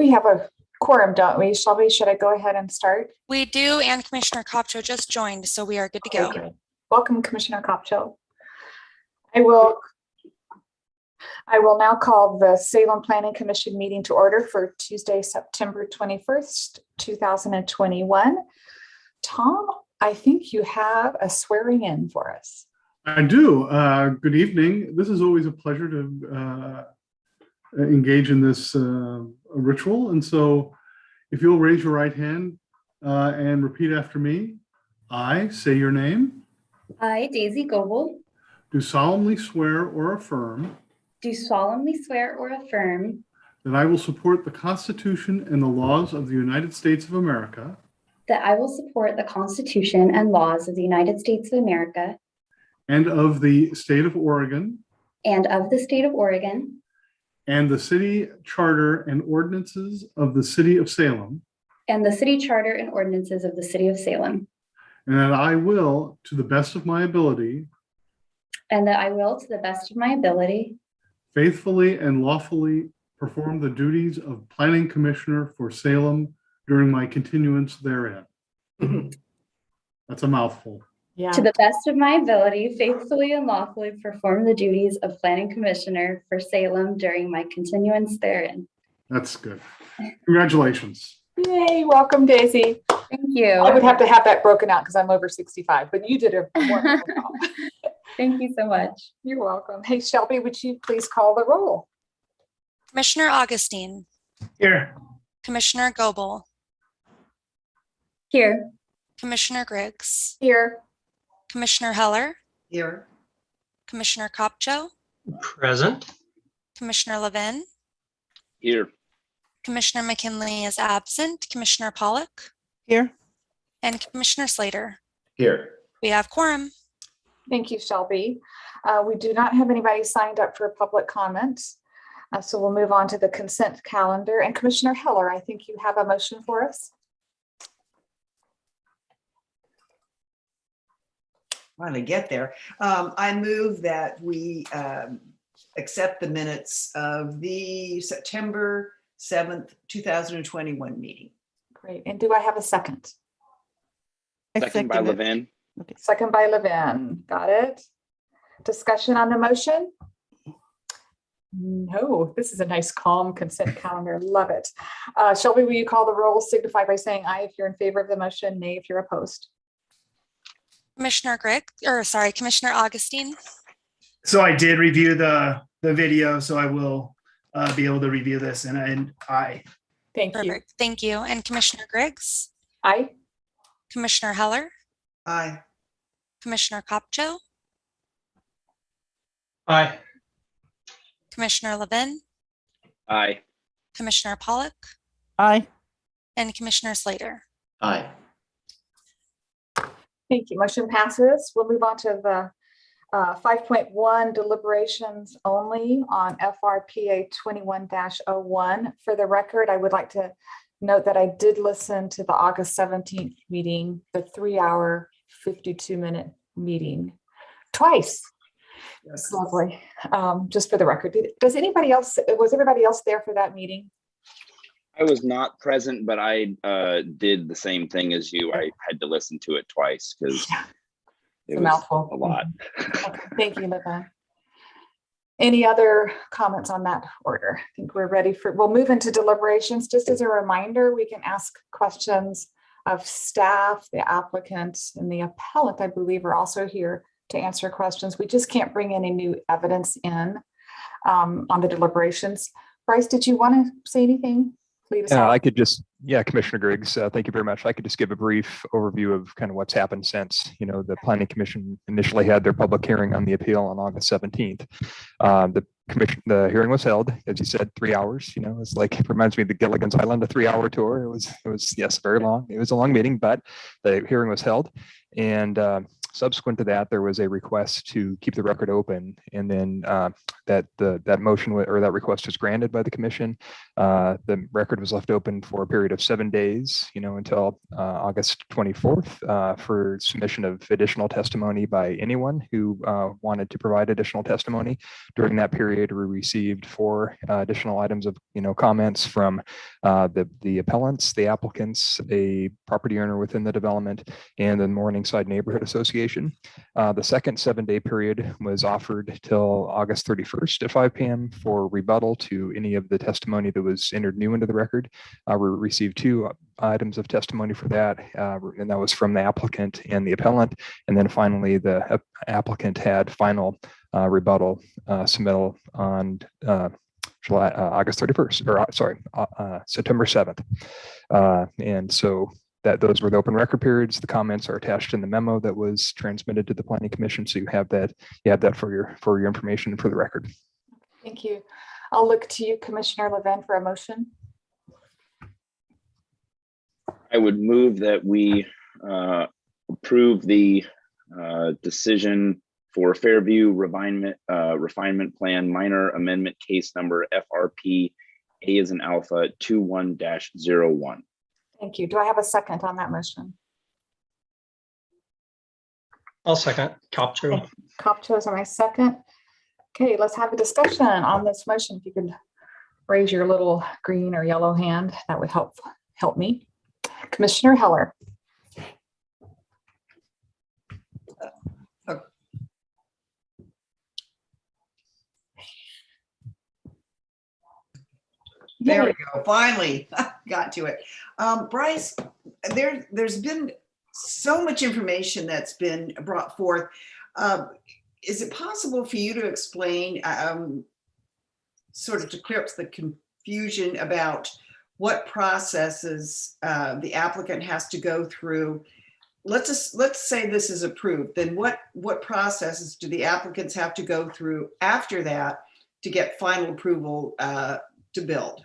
We have a quorum, don't we? Shelby, should I go ahead and start? We do, and Commissioner Copcho just joined, so we are good to go. Okay. Welcome, Commissioner Copcho. I will now call the Salem Planning Commission meeting to order for Tuesday, September 21st, 2021. Tom, I think you have a swearing in for us. I do. Good evening. This is always a pleasure to engage in this ritual. And so if you'll raise your right hand and repeat after me. I say your name. I, Daisy Goebel, Do solemnly swear or affirm do solemnly swear or affirm that I will support the Constitution and the laws of the United States of America that I will support the Constitution and laws of the United States of America and of the state of Oregon and of the state of Oregon and the city charter and ordinances of the city of Salem, and the city charter and ordinances of the city of Salem, and that I will, to the best of my ability, and that I will, to the best of my ability, faithfully and lawfully perform the duties of Planning Commissioner for Salem during my continuance therein. That's a mouthful. Yeah. to the best of my ability, faithfully and lawfully perform the duties of Planning Commissioner for Salem during my continuance therein. That's good. Congratulations. Yay, welcome, Daisy. Thank you. I would have to have that broken out because I'm over 65, but you did a wonderful job. Thank you so much. You're welcome. Hey, Shelby, would you please call the roll? Commissioner Augustine, Here. Commissioner Goebel, Here. Commissioner Griggs, Here. Commissioner Heller, Here. Commissioner Copcho, Present. Commissioner Levin, Here. Commissioner McKinley is absent, Commissioner Pollock, Here. and Commissioner Slater. Here. We have quorum. Thank you, Shelby. We do not have anybody signed up for public comment. So we'll move on to the consent calendar. And Commissioner Heller, I think you have a motion for us. Finally get there. I move that we accept the minutes of the September 7th, 2021 meeting. Great. And do I have a second? Second by Levin. Okay. Second by Levin. Got it. Discussion on the motion? No, this is a nice calm consent calendar. Love it. Shelby, will you call the roll? Signify by saying aye if you're in favor of the motion, nay if you're opposed. Commissioner Commissioner Augustine, So I did review the video, so I will be able to review this, and I. Thank you. perfect, thank you. And Commissioner Griggs, Aye. Commissioner Heller, Aye. Commissioner Copcho, Aye. Commissioner Levin, Aye. Commissioner Pollock, Aye. and Commissioner Slater. Aye. Thank you. Motion passes. We'll move on to the 5.1 deliberations only on FRPA 21-01. For the record, I would like to note that I did listen to the August 17th meeting, the 3-hour, 52-minute meeting twice. Yes. Lovely. Just for the record, was everybody else there for that meeting? I was not present, but I did the same thing as you. I had to listen to it twice because it It's a was mouthful. a lot. Okay, thank you, Leva. Any other comments on that order? I think we're ready we'll move into deliberations. Just as a reminder, we can ask questions of staff, the applicants, and the appellant, I believe, are also here to answer questions. We just can't bring any new evidence in on the deliberations. Bryce, did you want to say anything? I could just, Commissioner Griggs, thank you very much. I could just give a brief overview of kind of what's happened since, the Planning Commission initially had their public hearing on the appeal on August 17th. The hearing was held, as you said, 3 hours. It's like, it reminds me of the Gilligan's Island, a 3-hour tour. It was yes, very long. It was a long meeting, but the hearing was held. And Subsequent to that, there was a request to keep the record open, and then that motion or that request was granted by the commission. The record was left open for a period of 7 days, until August 24th for submission of additional testimony by anyone who wanted to provide additional testimony. During that period, we received 4 additional items of comments from the appellants, the applicants, a property owner within the development, and the Morningside Neighborhood Association. The second 7-day period was offered till August 31st at 5 p.m. for rebuttal to any of the testimony that was entered new into the record. We received 2 items of testimony for that, and that was from the applicant and the appellant. And then finally, the applicant had final rebuttal submittal on August 31st, or sorry, September 7th. And so those were the open record periods. The comments are attached in the memo that was transmitted to the Planning Commission. So you have that for your information and for the record. Thank you. I'll look to you, Commissioner Levin, for a motion. I would move that we approve the decision for Fairview Refinement Plan Minor Amendment Case Number FRP A as in Alpha 21-01. Thank you. Do I have a second on that motion? I'll second. Copto. Copto is my second. Okay, let's have a discussion on this motion. If you could raise your little green or yellow hand, that would help me. Commissioner Heller. There we go. Finally got to it. Bryce, there's been so much information that's been brought forth. Is it possible for you to explain, sort of to clear up the confusion about what processes the applicant has to go through? Let's say this is approved. Then what processes do the applicants have to go through after that to get final approval to build?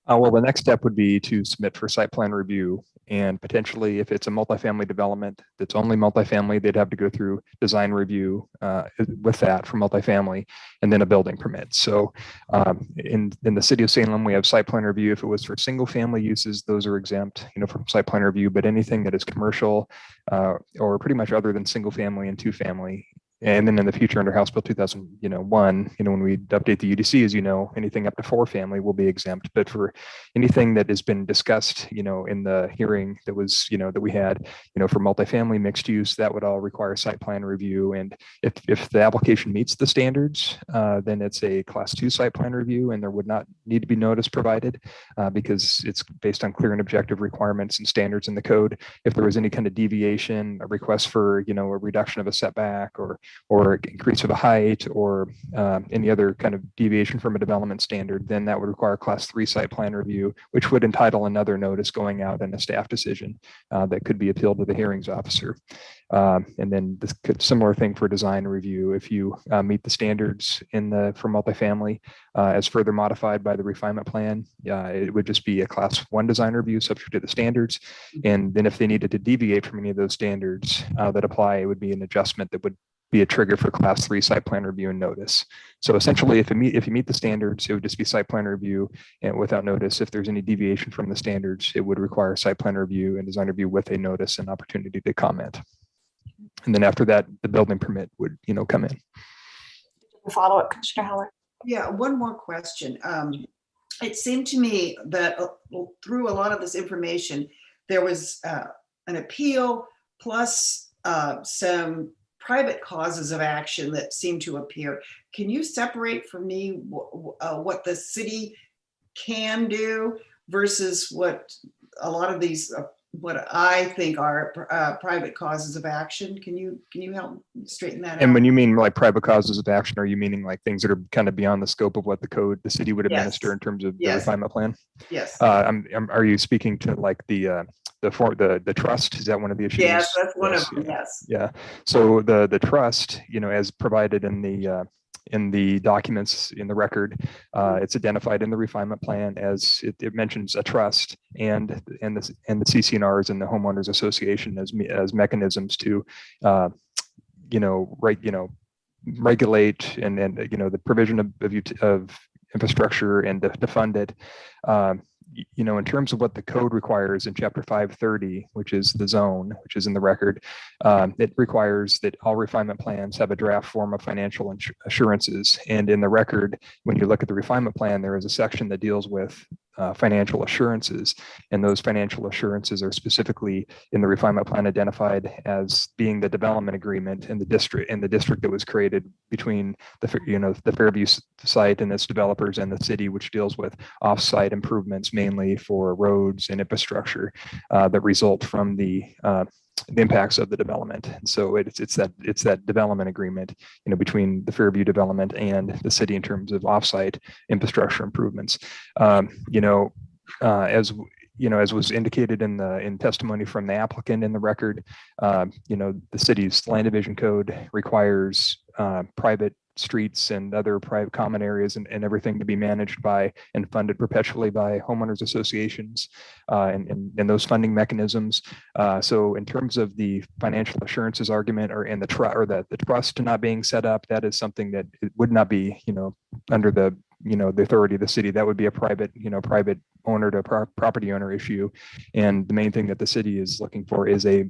Well, the next step would be to submit for site plan review, and potentially if it's a multifamily development that's only multifamily, they'd have to go through design review with that for multifamily, and then a building permit. So in the city of Salem, we have site plan review. If it was for single family uses, those are exempt, from site plan review, but anything that is commercial or pretty much other than single family and 2-family. And then in the future, under House Bill 2001, when we update the UDC, as anything up to 4-family will be exempt. But for anything that has been discussed, in the hearing that was, that we had, for multifamily mixed use, that would all require site plan review. And if the application meets the standards, then it's a Class 2 site plan review, and there would not need to be notice provided because it's based on clear and objective requirements and standards in the code. If there was any kind of deviation, a request for, a reduction of a setback or increase of a height or any other kind of deviation from a development standard, then that would require a Class 3 site plan review, which would entitle another notice going out and a staff decision that could be appealed to the hearings officer. And then this similar thing for design review. If you meet the standards for multifamily as further modified by the refinement plan, it would just be a Class 1 design review subject to the standards. And then if they needed to deviate from any of those standards that apply, it would be an adjustment that would be a trigger for Class 3 site plan review and notice. So essentially, if you meet the standards, it would just be site plan review and without notice. If there's any deviation from the standards, it would require site plan review and design review with a notice and opportunity to comment. And then after that, the building permit would, come in. Follow up, Commissioner Heller. Yeah, one more question. It seemed to me that through a lot of this information, there was an appeal plus some private causes of action that seem to appear. Can you separate for me what the city can do versus what a lot of these, what I think are private causes of action? Can you help straighten that out? And when you mean like private causes of action, are you meaning like things that are kind of beyond the scope of what the city would administer in terms of the refinement plan? Yes. Are you speaking to like the trust? Is that one of the issues? Yes, that's one of them. Yes. Yeah. So the trust, as provided in the documents in the record, it's identified in the refinement plan as it mentions a trust and the CCNRs and the homeowners association as mechanisms to regulate and the provision of infrastructure and to fund it. In terms of what the code requires in chapter 530, which is the zone, which is in the record, it requires that all refinement plans have a draft form of financial assurances. And in the record, when you look at the refinement plan, there is a section that deals with financial assurances, and those financial assurances are specifically in the refinement plan identified as being the development agreement in the district that was created between the Fairview site and its developers and the city, which deals with off-site improvements mainly for roads and infrastructure that result from the impacts of the development. And so it's that development agreement, between the Fairview development and the city in terms of offsite infrastructure improvements. As was indicated in testimony from the applicant in the record, the city's land division code requires private streets and other private common areas and everything to be managed by and funded perpetually by homeowners associations and those funding mechanisms. So in terms of the financial assurances argument the trust not being set up, that is something that it would not be, under the authority of the city. That would be a private owner to property owner issue. And the main thing that the city is looking for is a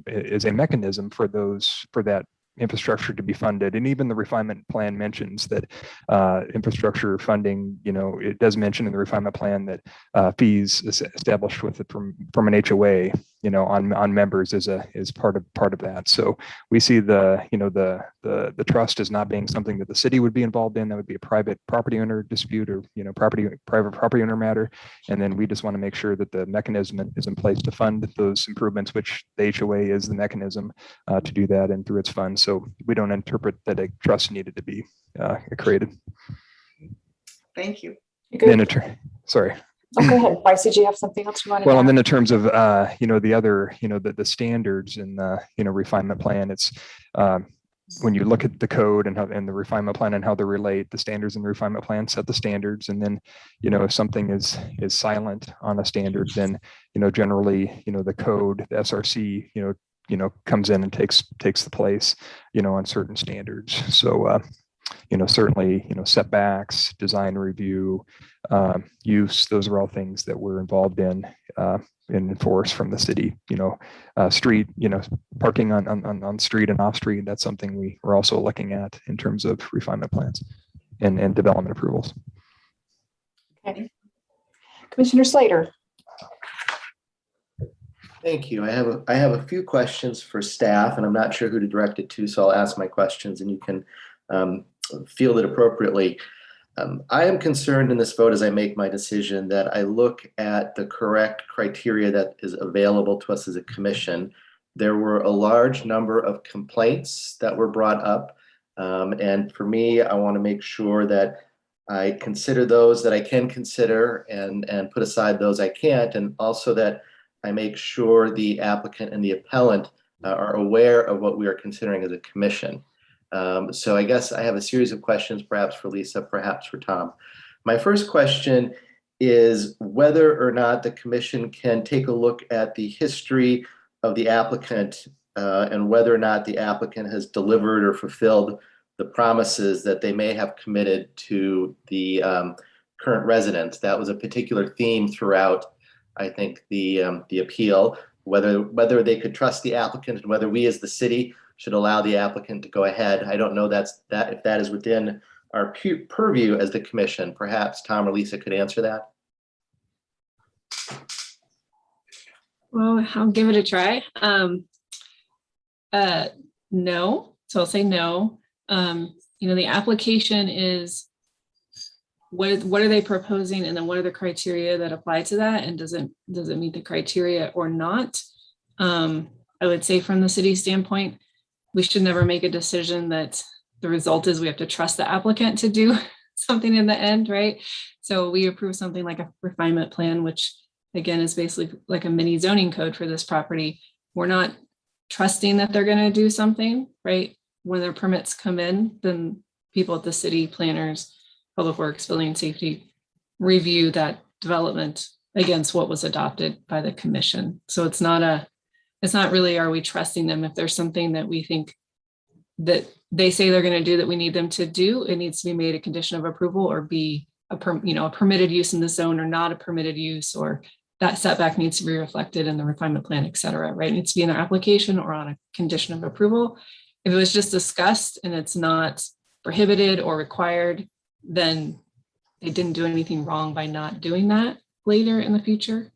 mechanism for that infrastructure to be funded. And even the refinement plan mentions that infrastructure funding, it does mention in the refinement plan that fees established with it from an HOA, on members is part of that. So we see the trust as not being something that the city would be involved in. That would be a private property owner dispute or private property owner matter. And then we just want to make sure that the mechanism is in place to fund those improvements, which the HOA is the mechanism to do that and through its funds. So we don't interpret that a trust needed to be created. Thank you. Then sorry. Oh, go ahead. Bryce, did you have something else you wanted to Well, add? and then in terms of, the other, the standards in the, refinement plan, it's when you look at the code and the refinement plan and how they relate, the standards in the refinement plan set the standards. And then, if something is silent on a standard, then, generally, the code, the SRC, comes in and takes the place, on certain standards. So, certainly, setbacks, design review, use, those are all things that we're involved in and enforce from the city. Street, parking on street and off street, that's something we're also looking at in terms of refinement plans and development approvals. Okay. Commissioner Slater. Thank you. I have a few questions for staff, and I'm not sure who to direct it to, so I'll ask my questions and you can field it appropriately. I am concerned in this vote as I make my decision that I look at the correct criteria that is available to us as a commission. There were a large number of complaints that were brought up. And for me, I want to make sure that I consider those that I can consider and put aside those I can't. And also that I make sure the applicant and the appellant are aware of what we are considering as a commission. So I guess I have a series of questions, perhaps for Lisa, perhaps for Tom. My first question is whether or not the commission can take a look at the history of the applicant and whether or not the applicant has delivered or fulfilled the promises that they may have committed to the current residents. That was a particular theme throughout, I think, the appeal, whether they could trust the applicant and whether we as the city should allow the applicant to go ahead. I don't know if that is within our purview as the commission. Perhaps Tom or Lisa could answer that. Well, I'll give it a try. No, so I'll say no. The application is what are they proposing, and then what are the criteria that apply to that, and does it meet the criteria or not? I would say from the city standpoint, we should never make a decision that the result is we have to trust the applicant to do something in the end, right? So we approve something like a refinement plan, which again is basically like a mini zoning code for this property. We're not trusting that they're going to do something, right? When their permits come in, then people at the city, planners, public works, building and safety review that development against what was adopted by the commission. So it's not really, are we trusting them? If there's something that we think that they say they're going to do that we need them to do, it needs to be made a condition of approval or be a permitted use in the zone or not a permitted use, or that setback needs to be reflected in the refinement plan, et cetera, right? It needs to be in their application or on a condition of approval. If it was just discussed and it's not prohibited or required, then they didn't do anything wrong by not doing that later in the future.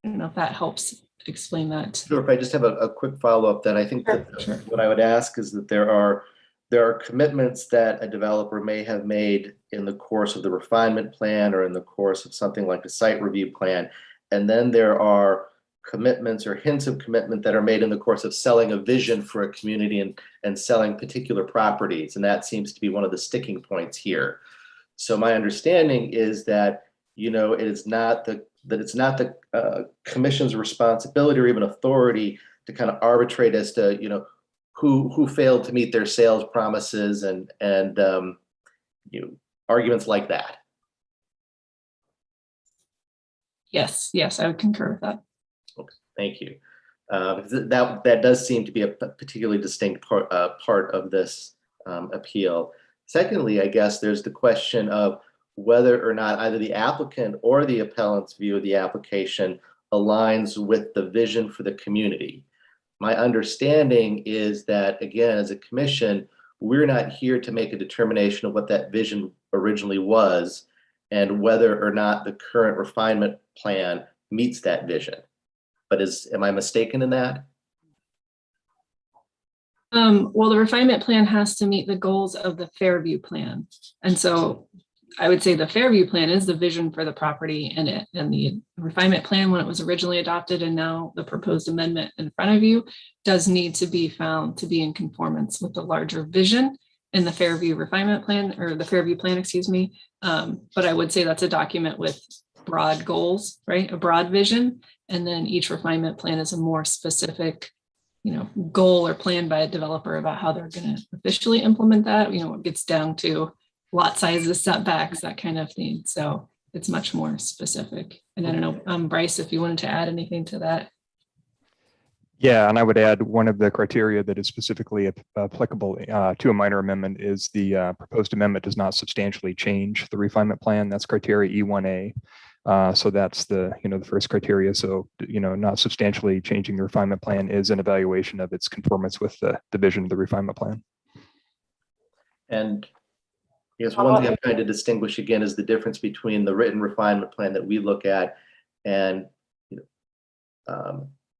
I don't know if that helps explain that. Sure, if I just have a quick follow-up, then I think that Sure. what I would ask is that there are commitments that a developer may have made in the course of the refinement plan or in the course of something like a site review plan. And then there are commitments or hints of commitment that are made in the course of selling a vision for a community and selling particular properties. And that seems to be one of the sticking points here. So my understanding is that, it's not the commission's responsibility or even authority to kind of arbitrate as to, who failed to meet their sales promises and arguments like that. Yes, I would concur with that. Okay, thank you. That does seem to be a particularly distinct part of this appeal. Secondly, I guess there's the question of whether or not either the applicant or the appellant's view of the application aligns with the vision for the community. My understanding is that, again, as a commission, we're not here to make a determination of what that vision originally was and whether or not the current refinement plan meets that vision. But am I mistaken in that? Well, the refinement plan has to meet the goals of the Fairview plan. And so I would say the Fairview plan is the vision for the property and the refinement plan when it was originally adopted and now the proposed amendment in front of you does need to be found to be in conformance with the larger vision in the Fairview refinement plan or the Fairview plan, excuse me. But I would say that's a document with broad goals, right? A broad vision. And then each refinement plan is a more specific goal or plan by a developer about how they're going to officially implement that. It gets down to lot sizes, setbacks, that kind of thing. So it's much more specific. And I don't know, Bryce, if you wanted to add anything to that. Yeah, and I would add one of the criteria that is specifically applicable to a minor amendment is the proposed amendment does not substantially change the refinement plan. That's criteria E1A. So that's the first criteria. So, not substantially changing the refinement plan is an evaluation of its conformance with the vision of the refinement plan. And I guess one thing I'm trying to distinguish again is the difference between the written refinement plan that we look at and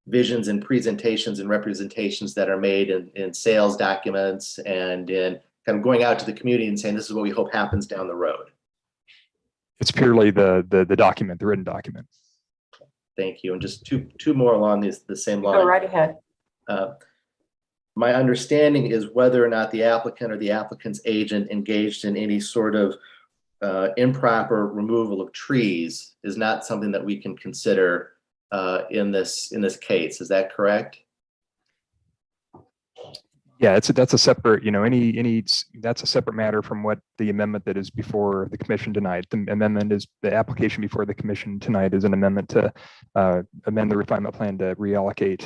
visions and presentations and representations that are made in sales documents and in kind of going out to the community and saying, this is what we hope happens down the road. It's purely the document, the written document. Thank you. And just two more along the same line. Go right ahead. My understanding is whether or not the applicant or the applicant's agent engaged in any sort of improper removal of trees is not something that we can consider in this case. Is that correct? Yeah, that's a separate, that's a separate matter from what the amendment that is before the commission tonight. The amendment is the application before the commission tonight is an amendment to amend the refinement plan to reallocate,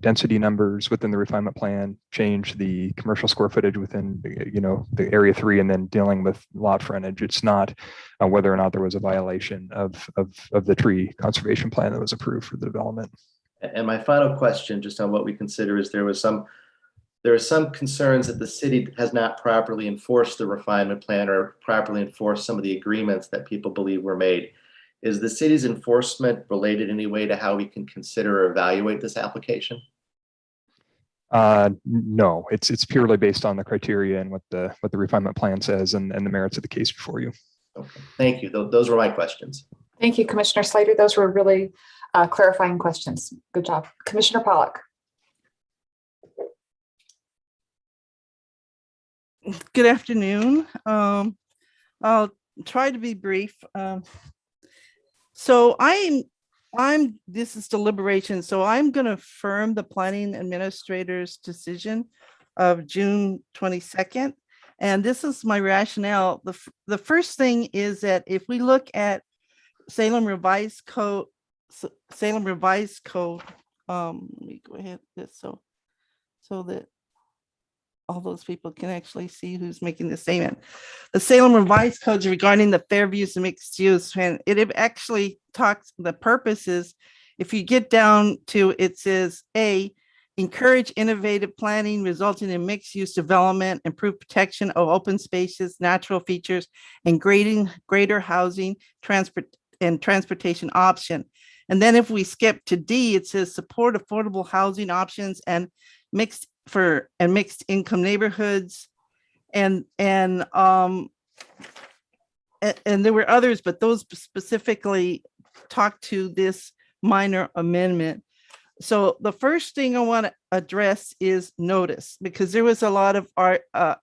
density numbers within the refinement plan, change the commercial square footage within, the area 3, and then dealing with lot frontage. It's not whether or not there was a violation of the tree conservation plan that was approved for the development. And my final question, just on what we consider, is there are some concerns that the city has not properly enforced the refinement plan or properly enforced some of the agreements that people believe were made. Is the city's enforcement related in any way to how we can consider or evaluate this application? No, it's purely based on the criteria and what the refinement plan says and the merits of the case before you. Okay, thank you. Those were my questions. Thank you, Commissioner Slater. Those were really clarifying questions. Good job. Commissioner Pollack. Good afternoon. I'll try to be brief. So this is deliberation. So I'm going to affirm the planning administrator's decision of June 22nd. And this is my rationale. The first thing is that if we look at Salem Revised Code, let me go ahead. So that all those people can actually see who's making the statement. The Salem revised codes regarding the fair use and mixed use, and it actually talks, the purposes, if you get down to, it says A, encourage innovative planning resulting in mixed use development, improve protection of open spaces, natural features, and greater housing, transportation option. And then if we skip to D, it says support affordable housing options and mixed income neighborhoods. And there were others, but those specifically talk to this minor amendment. So the first thing I want to address is notice, because there was a lot of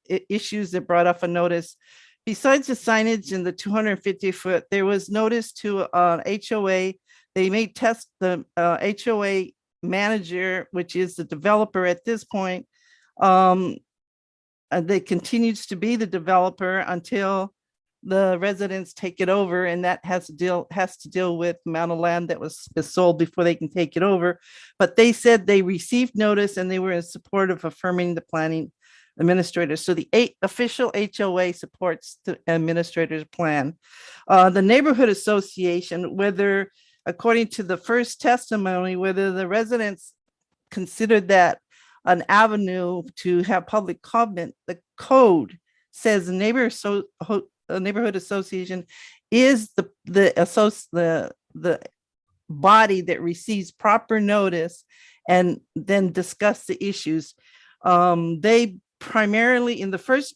issues that brought up a notice. Besides the signage in the 250 foot, there was notice to HOA. They may test the HOA manager, which is the developer at this point. They continues to be the developer until the residents take it over, and that has to deal with the amount of land that was sold before they can take it over. But they said they received notice and they were in support of affirming the planning administrator. So the official HOA supports the administrator's plan. The neighborhood association, whether according to the first testimony, whether the residents considered that an avenue to have public comment, the code says the neighborhood association is the body that receives proper notice and then discuss the issues. They primarily in the first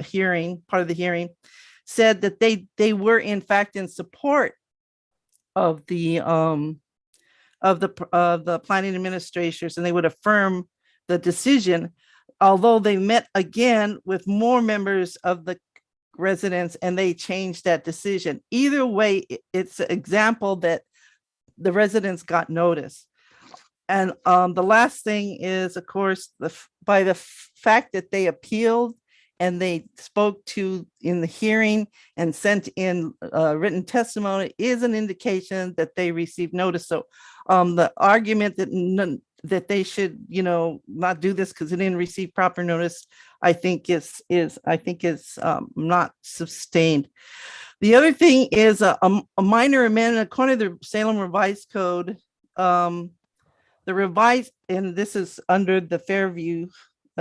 hearing, part of the hearing, said that they were in fact in support of the planning administrators, and they would affirm the decision, although they met again with more members of the residents and they changed that decision. Either way, it's an example that the residents got notice. And the last thing is, of course, by the fact that they appealed and they spoke to in the hearing and sent in written testimony is an indication that they received notice. So the argument that they should, not do this because they didn't receive proper notice, I think is not sustained. The other thing is a minor amendment according to the Salem revised code. The revised, and this is under the Fairview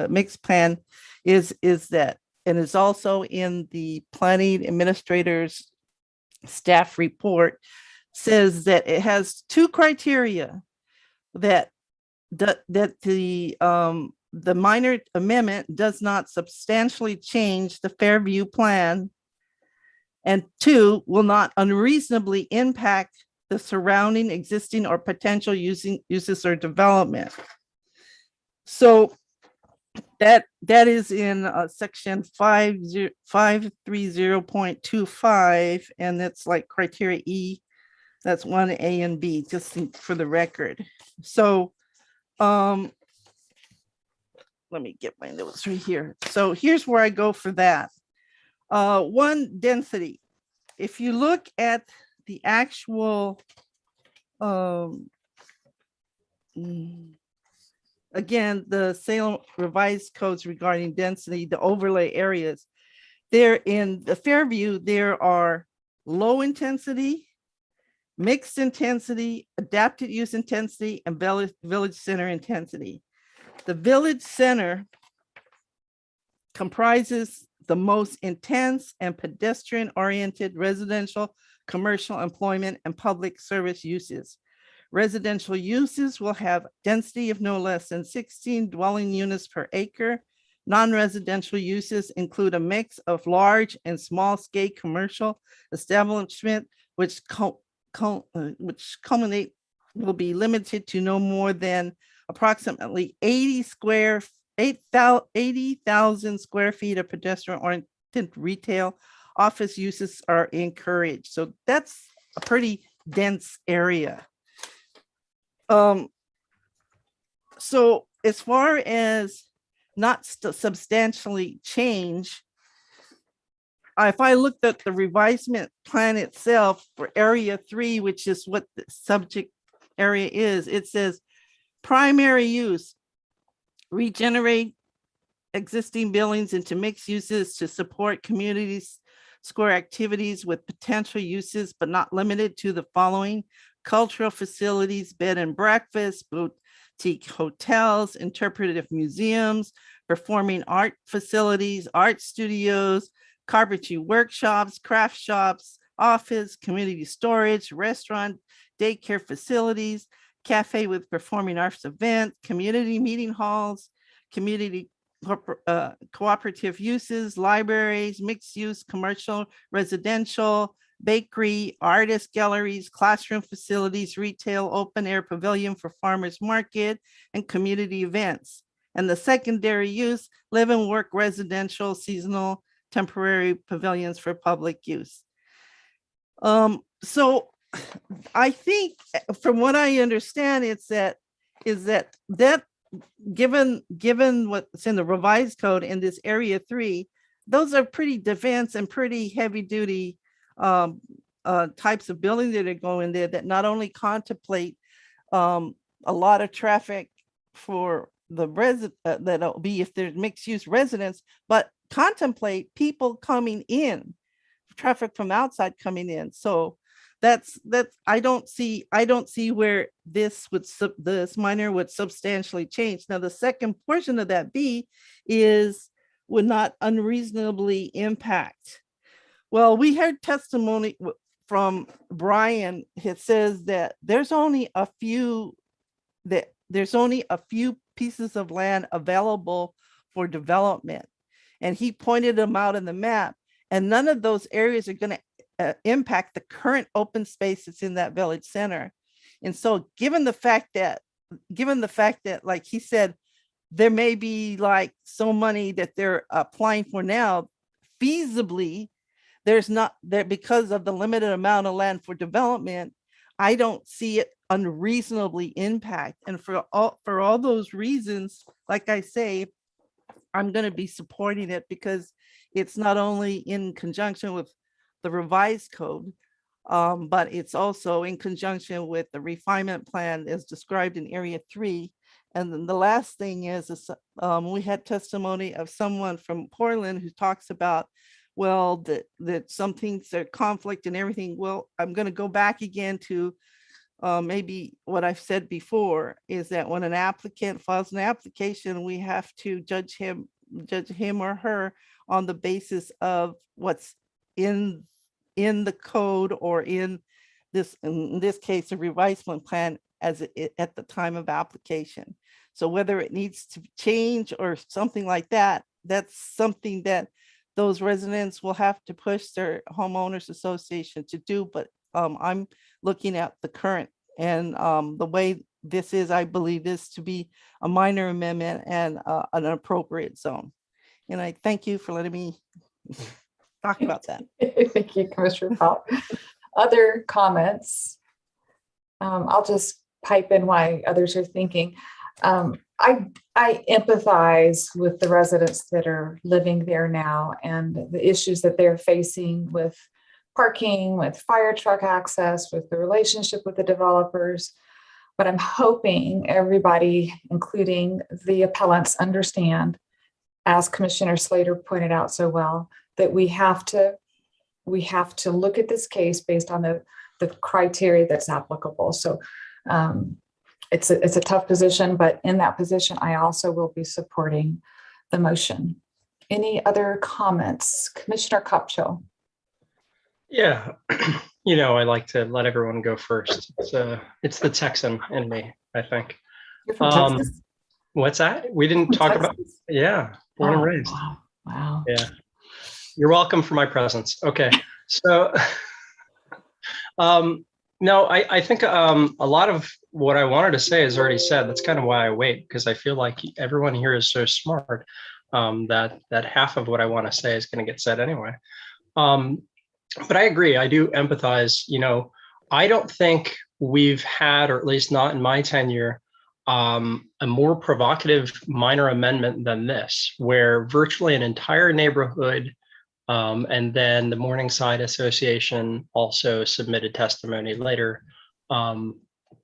mixed plan, is that, and is also in the planning administrator's staff report, says that it has two criteria that the minor amendment does not substantially change the Fairview plan, and two, will not unreasonably impact the surrounding existing or potential uses or development. So that is in section 530.25, and that's like criteria E. That's 1A and B, just for the record. So let me get my notes right here. So here's where I go for that. One, density. If you look at the actual, again, the Salem revised codes regarding density, the overlay areas, there in the Fairview, there are low intensity, mixed intensity, adapted use intensity, and village center intensity. The village center comprises the most intense and pedestrian-oriented residential, commercial, employment, and public service uses. Residential uses will have density of no less than 16 dwelling units per acre. Non-residential uses include a mix of large and small scale commercial establishment, which culminate will be limited to no more than approximately 80,000 square feet of pedestrian-oriented retail. Office uses are encouraged. So that's a pretty dense area. So as far as not substantially change, if I looked at the revisement plan itself for area 3, which is what the subject area is, it says primary use, regenerate existing buildings into mixed uses to support communities square activities with potential uses, but not limited to the following: cultural facilities, bed and breakfast, boutique hotels, interpretive museums, performing art facilities, art studios, carpentry workshops, craft shops, office, community storage, restaurant, daycare facilities, cafe with performing arts event, community meeting halls, community cooperative uses, libraries, mixed use, commercial, residential, bakery, artist galleries, classroom facilities, retail, open air pavilion for farmers market, and community events. And the secondary use, live and work residential, seasonal, temporary pavilions for public use. So I think from what I understand, is that given what's in the revised code in this area 3, those are pretty defense and pretty heavy duty types of buildings that are going there that not only contemplate a lot of traffic for the that'll be if there's mixed use residents, but contemplate people coming in, traffic from outside coming in. So that's I don't see where this minor would substantially change. Now, the second portion of that B is would not unreasonably impact. Well, we heard testimony from Brian. It says that there's only a few pieces of land available for development, and he pointed them out in the map, and none of those areas are going to impact the current open space that's in that village center. And so given the fact that like he said, there may be like so money that they're applying for now, feasibly there's not there because of the limited amount of land for development. I don't see it unreasonably impact. And for all those reasons, like I say, I'm going to be supporting it because it's not only in conjunction with the revised code, but it's also in conjunction with the refinement plan as described in area 3. And then the last thing is we had testimony of someone from Portland who talks about, well, that some things are conflict and everything. Well, I'm going to go back again to maybe what I've said before, is that when an applicant files an application, we have to judge him or her on the basis of what's in the code, or in this case, a revisement plan at the time of application. So whether it needs to change or something like that, that's something that those residents will have to push their homeowners association to do. But I'm looking at the current, and the way this is, I believe this to be a minor amendment and an appropriate zone. And I thank you for letting me talk about that. Thank you, Commissioner Pop. Other comments? I'll just pipe in why others are thinking. I empathize with the residents that are living there now and the issues that they're facing with parking, with fire truck access, with the relationship with the developers. But I'm hoping everybody, including the appellants, understand, as Commissioner Slater pointed out so well, that we have to look at this case based on the criteria that's applicable. So it's a tough position, but in that position, I also will be supporting the motion. Any other comments? Commissioner Kopcho. Yeah, I like to let everyone go first. It's the Texan in me, I think. You're from Texas? What's that? We didn't talk about, born and raised. Wow. Yeah. You're welcome for my presence. Okay. So, no, I think a lot of what I wanted to say is already said. That's kind of why I wait, because I feel like everyone here is so smart that half of what I want to say is going to get said anyway. But I agree. I do empathize. I don't think we've had, or at least not in my tenure, a more provocative minor amendment than this, where virtually an entire neighborhood and then the Morningside Association also submitted testimony later,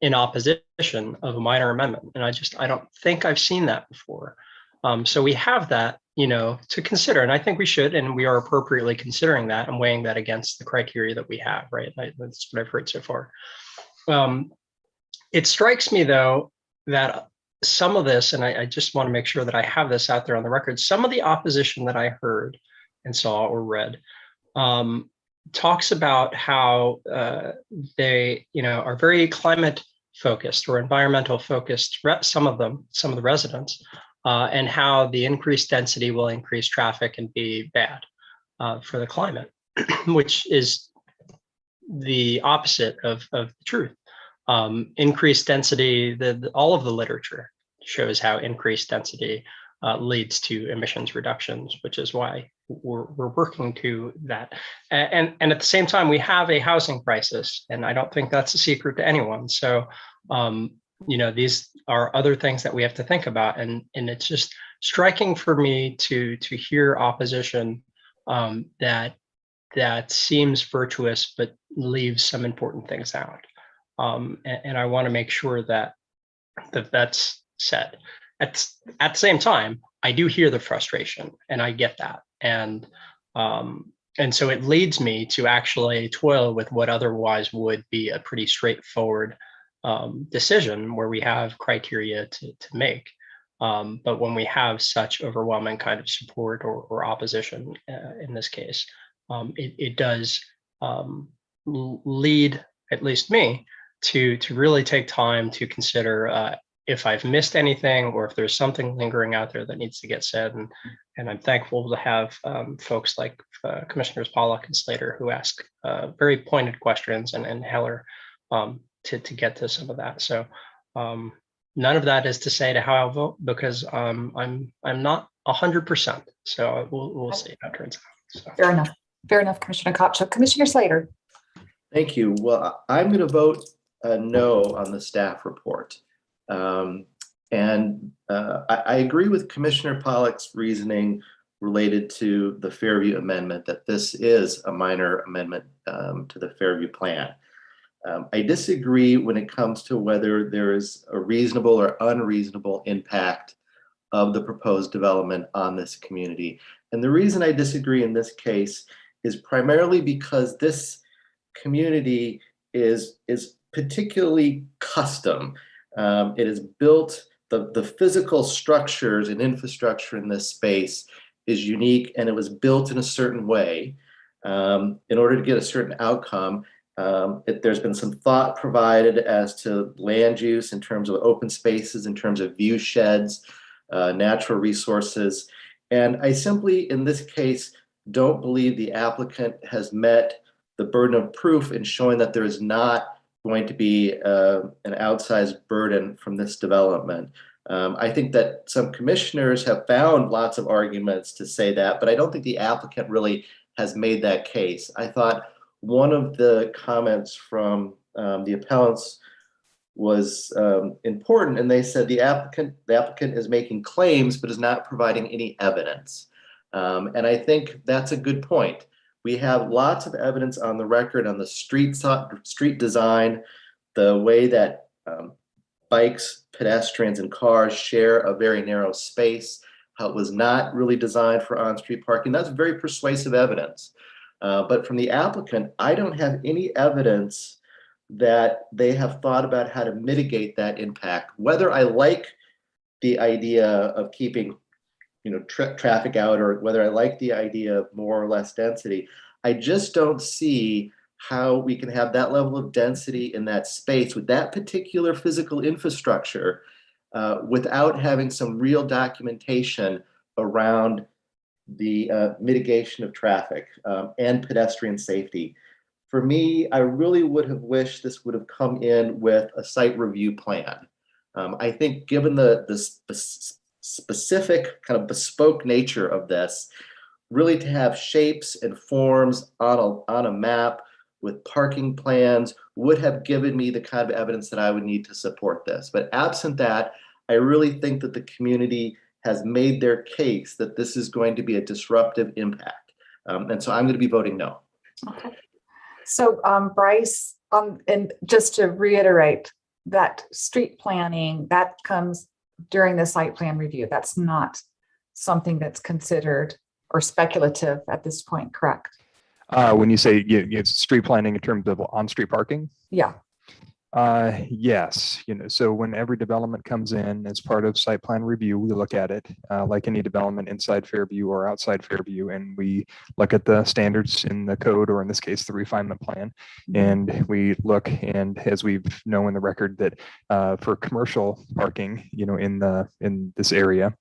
in opposition of a minor amendment. And I don't think I've seen that before. So we have that, to consider, and I think we should, and we are appropriately considering that and weighing that against the criteria that we have, right? That's what I've heard so far. It strikes me, though, that some of this, and I just want to make sure that I have this out there on the record, some of the opposition that I heard and saw or read talks about how they, are very climate focused or environmental focused, some of the residents, and how the increased density will increase traffic and be bad for the climate, which is the opposite of the truth. Increased density, all of the literature shows how increased density leads to emissions reductions, which is why we're working to that. And at the same time, we have a housing crisis, and I don't think that's a secret to anyone. So, these are other things that we have to think about, and it's just striking for me to hear opposition that seems virtuous but leaves some important things out. And I want to make sure that that's said. At the same time, I do hear the frustration, and I get that. And so it leads me to actually toil with what otherwise would be a pretty straightforward decision where we have criteria to make. But when we have such overwhelming kind of support or opposition in this case, it does lead, at least me, to really take time to consider if I've missed anything or if there's something lingering out there that needs to get said. And I'm thankful to have folks like Commissioners Pollack and Slater who ask very pointed questions, and Heller to get to some of that. So none of that is to say to how I'll vote, because I'm not 100%. So we'll see how it turns out. So. Fair enough, Commissioner Koch. So Commissioner Slater. Thank you. Well, I'm going to vote no on the staff report. I agree with Commissioner Pollack's reasoning related to the Fairview amendment, that this is a minor amendment to the Fairview plan. I disagree when it comes to whether there is a reasonable or unreasonable impact of the proposed development on this community. And the reason I disagree in this case is primarily because this community is particularly custom. It is built, the physical structures and infrastructure in this space is unique, and it was built in a certain way in order to get a certain outcome. There's been some thought provided as to land use in terms of open spaces, in terms of view sheds, natural resources. And I simply, in this case, don't believe the applicant has met the burden of proof in showing that there is not going to be an outsized burden from this development. I think that some commissioners have found lots of arguments to say that, but I don't think the applicant really has made that case. I thought one of the comments from the appellants was important, and they said the applicant is making claims but is not providing any evidence. And I think that's a good point. We have lots of evidence on the record on the street design, the way that bikes, pedestrians, and cars share a very narrow space, how it was not really designed for on-street parking. That's very persuasive evidence. But from the applicant, I don't have any evidence that they have thought about how to mitigate that impact. Whether I like the idea of keeping traffic out, or whether I like the idea of more or less density, I just don't see how we can have that level of density in that space with that particular physical infrastructure without having some real documentation around the mitigation of traffic and pedestrian safety. For me, I really would have wished this would have come in with a site review plan. I think given the specific kind of bespoke nature of this, really to have shapes and forms on a map with parking plans would have given me the kind of evidence that I would need to support this. But absent that, I really think that the community has made their case that this is going to be a disruptive impact. And so I'm going to be voting no. Okay. So Bryce, and just to reiterate, that street planning, that comes during the site plan review. That's not something that's considered or speculative at this point, correct? When you say street planning in terms of on-street parking? Yeah. Yes, so when every development comes in as part of site plan review, we look at it like any development inside Fairview or outside Fairview, and we look at the standards in the code, or in this case, the refinement plan. And we look, and as we know in the record, that for commercial parking, in this area,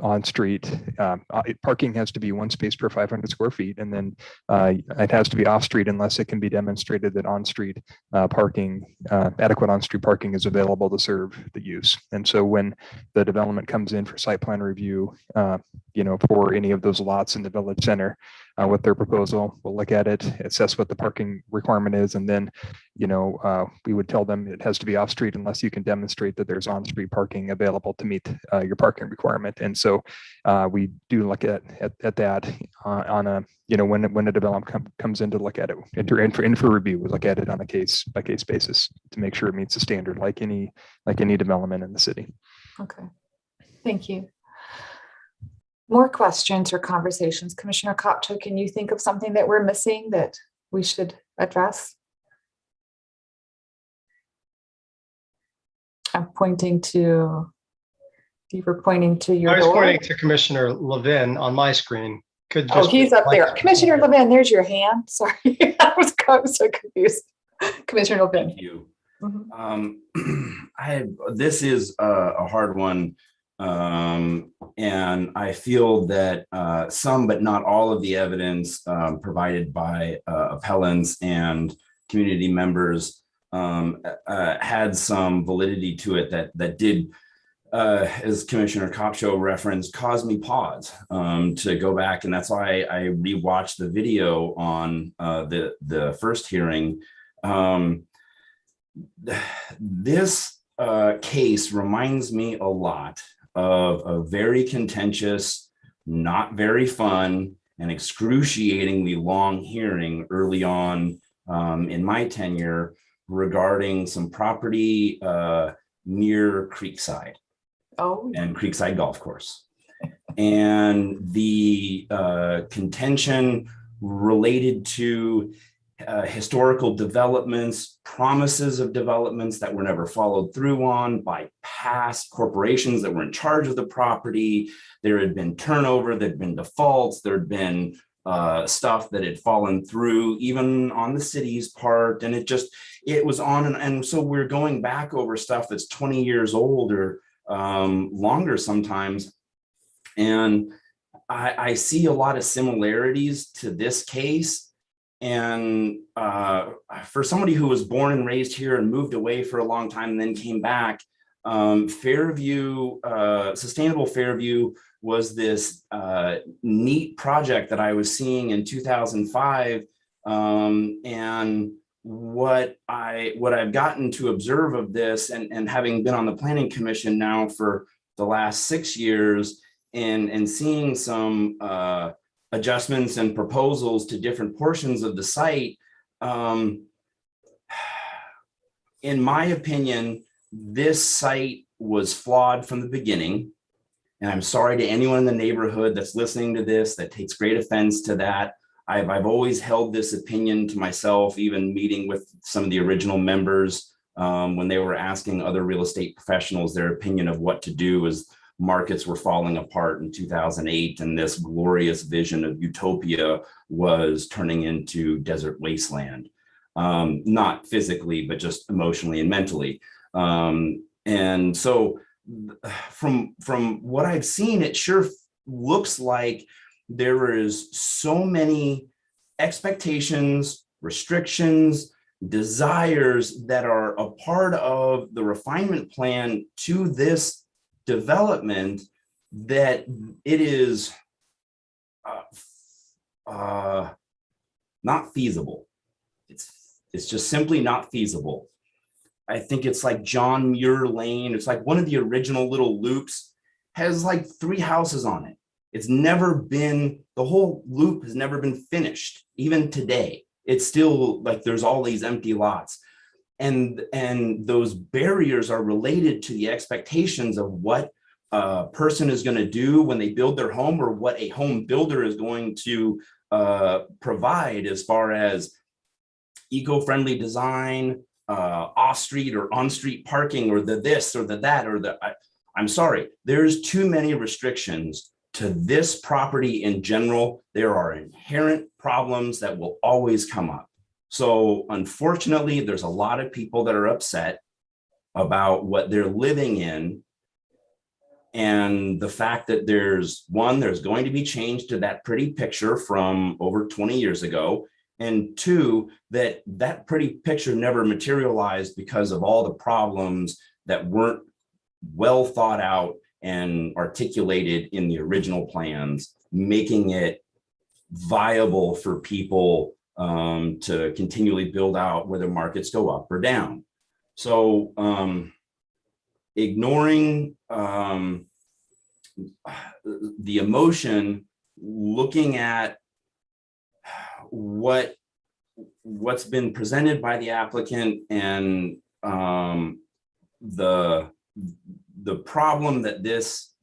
on street, parking has to be one space per 500 square feet, and then it has to be off street unless it can be demonstrated that on street parking, adequate on street parking is available to serve the use. And so when the development comes in for site plan review, for any of those lots in the village center, with their proposal, we'll look at it, assess what the parking requirement is, and then we would tell them it has to be off street unless you can demonstrate that there's on street parking available to meet your parking requirement. And so we do look at that on a when a development comes in to look at it, enter in for review, we look at it on a case by case basis to make sure it meets the standard like any development in the city. Okay, thank you. More questions or conversations? Commissioner Kopcho, can you think of something that we're missing that we should address? I'm pointing to, you were pointing to your I was door. pointing to Commissioner Levin on my screen. Could Oh, just he's up there. Commissioner Levin, there's your hand. Sorry, I was so confused. Commissioner Levin. Thank you. Mhm. This is a hard one. And I feel that some, but not all of the evidence provided by appellants and community members had some validity to it that did, as Commissioner Kopcho referenced, cause me pause to go back. And that's why I rewatched the video on the first hearing. This case reminds me a lot of a very contentious, not very fun, and excruciatingly long hearing early on in my tenure regarding some property near Creekside and Creekside Golf Course. And the contention related to historical developments, promises of developments that were never followed through on by past corporations that were in charge of the property. There had been turnover, there had been defaults, there had been stuff that had fallen through, even on the city's part. And it was on. And so we're going back over stuff that's 20 years old or longer sometimes. And I see a lot of similarities to this case. And for somebody who was born and raised here and moved away for a long time and then came back, Fairview, Sustainable Fairview was this neat project that I was seeing in 2005. And what I've gotten to observe of this, and having been on the Planning Commission now for the last 6 years, and seeing some adjustments and proposals to different portions of the site, in my opinion, this site was flawed from the beginning. And I'm sorry to anyone in the neighborhood that's listening to this that takes great offense to that. I've always held this opinion to myself, even meeting with some of the original members when they were asking other real estate professionals their opinion of what to do as markets were falling apart in 2008, and this glorious vision of utopia was turning into desert wasteland, not physically, but just emotionally and mentally. And so from what I've seen, it sure looks like there is so many expectations, restrictions, desires that are a part of the refinement plan to this development that it is not feasible. It's just simply not feasible. I think it's like John Muir Lane. It's like one of the original little loops has like 3 houses on it. It's never been, the whole loop has never been finished. Even today, it's still like there's all these empty lots. and those barriers are related to the expectations of what a person is going to do when they build their home, or what a home builder is going to provide as far as eco-friendly design, off-street or on-street parking, or the this or the that, or the, I'm sorry, there's too many restrictions to this property in general. There are inherent problems that will always come up. So unfortunately, there's a lot of people that are upset about what they're living in. And the fact that there's going to be change to that pretty picture from over 20 years ago. And two, that pretty picture never materialized because of all the problems that weren't well thought out and articulated in the original plans, making it viable for people to continually build out whether markets go up or down. So ignoring the emotion, looking at what's been presented by the applicant and the problem that this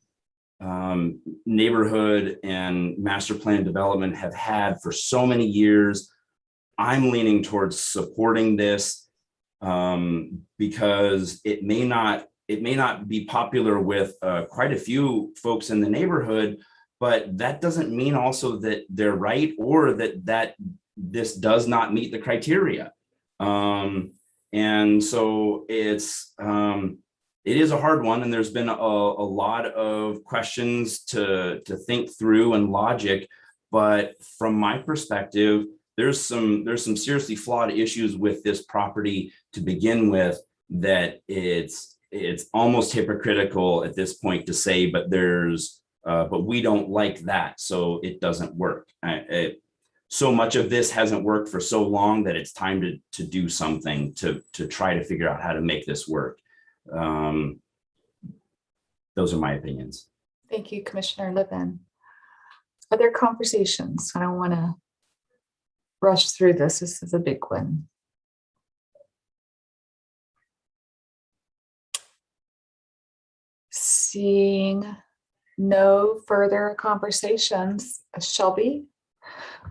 neighborhood and master plan development have had for so many years, I'm leaning towards supporting this because it may not be popular with quite a few folks in the neighborhood, but that doesn't mean also that they're right, or that this does not meet the criteria. And so it is a hard one, and there's been a lot of questions to think through and logic. But from my perspective, there's some seriously flawed issues with this property to begin with, that it's almost hypocritical at this point to say, but we don't like that, so it doesn't work. So much of this hasn't worked for so long that it's time to do something to try to figure out how to make this work. Those are my opinions. Thank you, Commissioner Levin. Other conversations? I don't want to rush through this. This is a big one. Seeing no further conversations, Shelby,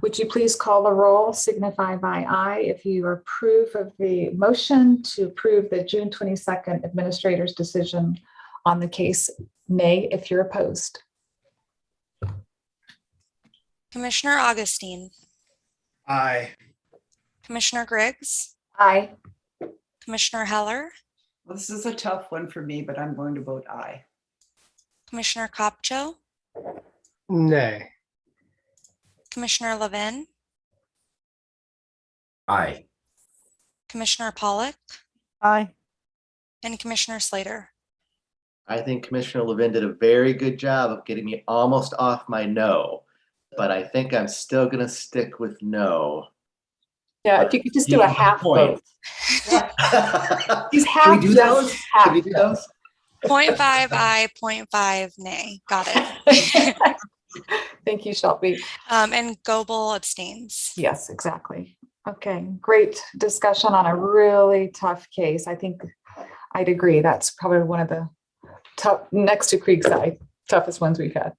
would you please call the roll, signify by aye if you approve of the motion to approve the June 22nd administrator's decision on the case, nay if you're opposed. Commissioner Augustine, Aye. Commissioner Griggs, Aye. Commissioner Heller, Well, this is a tough one for me, but I'm going to vote aye. Commissioner Kopcho, Nay. Commissioner Levin, Aye. Commissioner Pollock, Aye. and Commissioner Slater. I think Commissioner Levin did a very good job of getting me almost off my no, but I think I'm still going to stick with no. Yeah, if you could just do a half vote. He's half. Can we do yes, those? half Can we do those? 0.5 aye, 0.5 nay. Got it. Thank you, Shelby. And Goebel abstains. Yes, exactly. Okay, great discussion on a really tough case. I think I'd agree. That's probably one of the tough, next to Creekside, toughest ones we've had.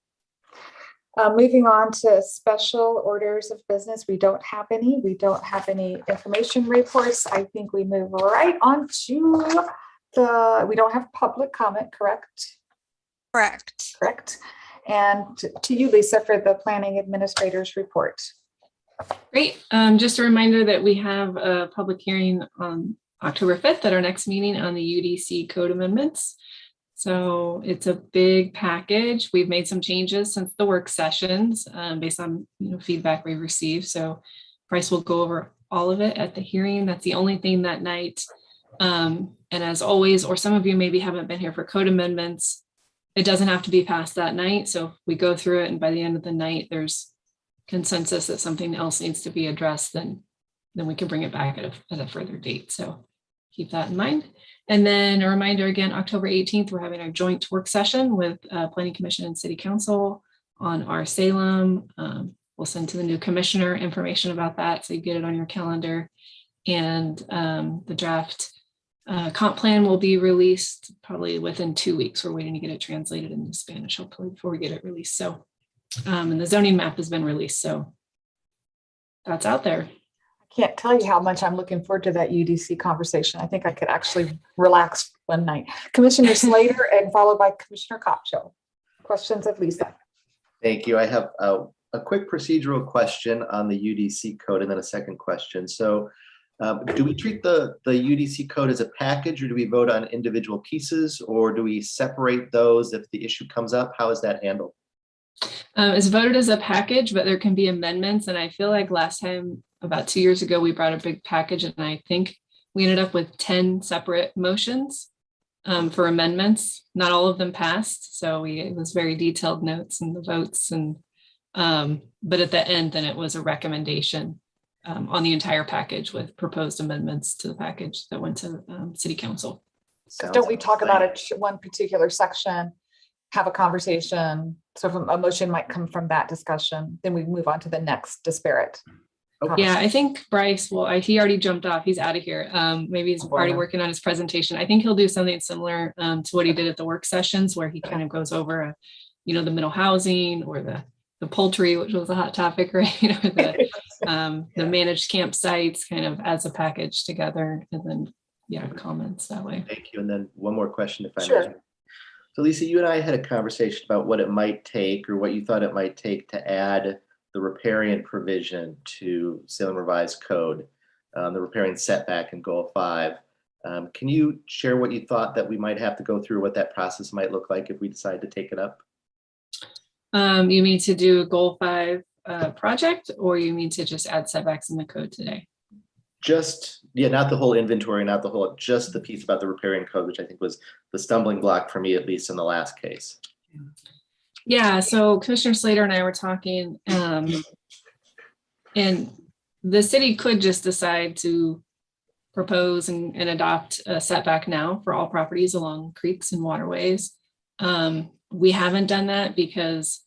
Moving on to special orders of business. We don't have any. We don't have any information reports. I think we move right on to we don't have public comment, correct? Correct. Correct. And to you, Lisa, for the planning administrator's report. Great. Just a reminder that we have a public hearing on October 5th at our next meeting on the UDC code amendments. So it's a big package. We've made some changes since the work sessions based on feedback we've received. So Bryce will go over all of it at the hearing. That's the only thing that night. And as always, or some of you maybe haven't been here for code amendments, it doesn't have to be passed that night. So if we go through it and by the end of the night, there's consensus that something else needs to be addressed, then we can bring it back at a further date. So keep that in mind. And then a reminder again, October 18th, we're having our joint work session with Planning Commission and City Council on our Salem. We'll send to the new commissioner information about that, so you get it on your calendar. And the draft Comp plan will be released probably within 2 weeks. We're waiting to get it translated into Spanish, hopefully before we get it released. So, and the zoning map has been released. So that's out there. I can't tell you how much I'm looking forward to that UDC conversation. I think I could actually relax one night. Commissioner Slater and followed by Commissioner Kopcho. Questions of Lisa. Thank you. I have a quick procedural question on the UDC code and then a second question. So do we treat the UDC code as a package, or do we vote on individual pieces, or do we separate those if the issue comes up? How is that handled? It's voted as a package, but there can be amendments. And I feel like last time, about 2 years ago, we brought a big package, and I think we ended up with 10 separate motions for amendments. Not all of them passed. So it was very detailed notes and the votes. And but at the end, then it was a recommendation on the entire package with proposed amendments to the package that went to City Council. Don't we talk about it one particular section, have a conversation? So if a motion might come from that discussion, then we move on to the next disparate. Yeah, I think Bryce, he already jumped off. He's out of here. Maybe he's already working on his presentation. I think he'll do something similar to what he did at the work sessions, where he kind of goes over, the middle housing or the poultry, which was a hot topic, right? The managed campsites kind of as a package together, and then comments that way. Thank you. And then one more question, if I Sure. may. So Lisa, you and I had a conversation about what it might take, or what you thought it might take to add the riparian provision to Salem Revised Code, the riparian setback in Goal 5. Can you share what you thought that we might have to go through, what that process might look like if we decide to take it up? You mean to do a Goal 5 project, or you mean to just add setbacks in the code today? Not the whole inventory, just the piece about the riparian code, which I think was the stumbling block for me, at least in the last case. Yeah, so Commissioner Slater and I were talking, and the city could just decide to propose and adopt a setback now for all properties along creeks and waterways. We haven't done that because,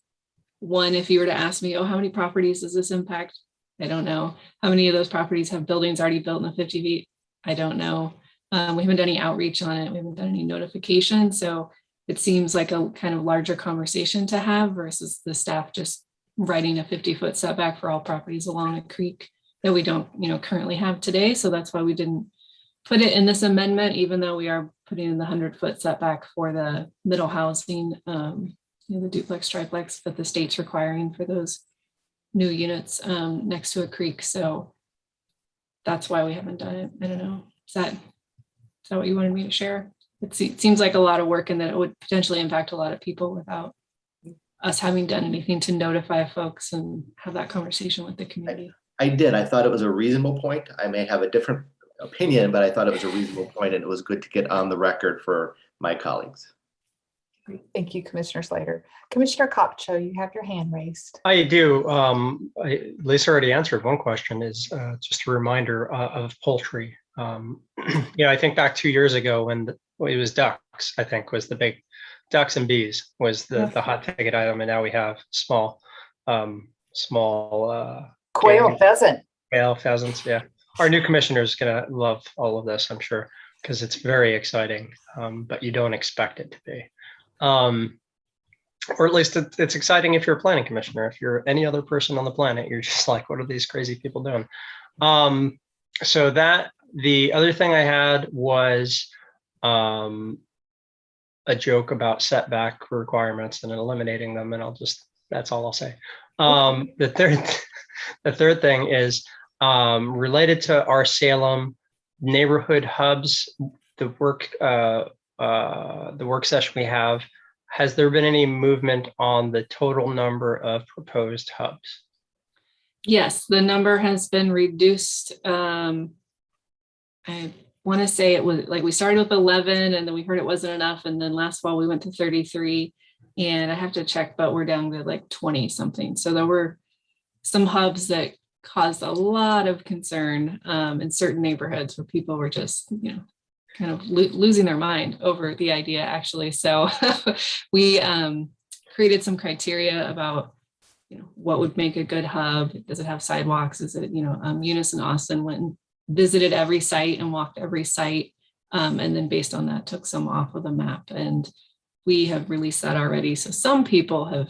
one, if you were to ask me, how many properties does this impact? I don't know. How many of those properties have buildings already built in the 50 feet? I don't know. We haven't done any outreach on it. We haven't done any notification. So it seems like a kind of larger conversation to have versus the staff just writing a 50-foot setback for all properties along a creek that we don't, currently have today. So that's why we didn't put it in this amendment, even though we are putting in the 100-foot setback for the middle housing, the duplex, triplex that the state's requiring for those new units next to a creek. So that's why we haven't done it. I don't know. Is that what you wanted me to share? It seems like a lot of work, and that it would potentially impact a lot of people without us having done anything to notify folks and have that conversation with the community. I did. I thought it was a reasonable point. I may have a different opinion, but I thought it was a reasonable point, and it was good to get on the record for my colleagues. Great. Thank you, Commissioner Slater. Commissioner Kopcho, you have your hand raised. I do. Lisa already answered one question, is just a reminder of poultry. I think back 2 years ago when it was ducks, I think was the big ducks and bees was the hot ticket item. And now we have small Quail, pheasant. Quail, pheasants. Yeah. Our new commissioner is going to love all of this, I'm sure, because it's very exciting, but you don't expect it to be. Or at least it's exciting if you're a planning commissioner. If you're any other person on the planet, you're just like, what are these crazy people doing? So the other thing I had was a joke about setback requirements and eliminating them, and that's all I'll say. The third thing is related to our Salem neighborhood hubs, the work session we have. Has there been any movement on the total number of proposed hubs? Yes, the number has been reduced. I want to say it was like we started with 11 and then we heard it wasn't enough. And then last fall we went to 33, and I have to check, but we're down to like 20 something. So there were some hubs that caused a lot of concern in certain neighborhoods where people were just, kind of losing their mind over the idea, actually. So we created some criteria about, what would make a good hub. Does it have sidewalks? Is it, Eunice and Austin went and visited every site and walked every site And then based on that, took some off of the map, and we have released that already. So some people have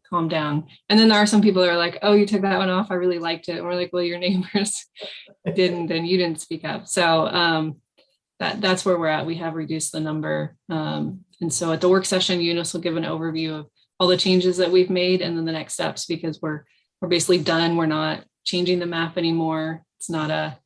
calmed down. And then there are some people that are like, oh, you took that one off. I really liked it. And we're like, well, your neighbors didn't, and you didn't speak up. So that's where we're at. We have reduced the number. And so at the work session, Eunice will give an overview of all the changes that we've made and then the next steps, because we're basically done. We're not changing the map anymore. It's not a,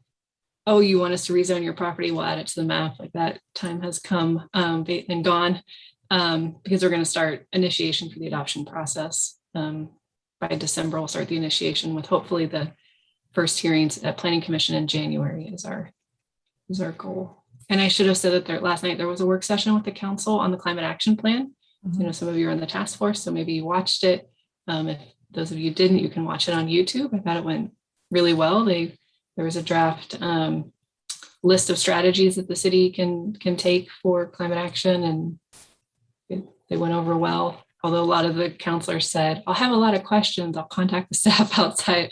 oh, you want us to rezone your property, we'll add it to the map. Like, that time has come and gone, because we're going to start initiation for the adoption process. By December, we'll start the initiation with hopefully the first hearings at Planning Commission in January is our goal. And I should have said that last night there was a work session with the council on the climate action plan. You know, some of you are in the task force, so maybe you watched it. If those of you didn't, you can watch it on YouTube. I thought it went really well. There was a draft list of strategies that the city can take for climate action, and they went over well. Although a lot of the counselors said, I'll have a lot of questions, I'll contact the staff outside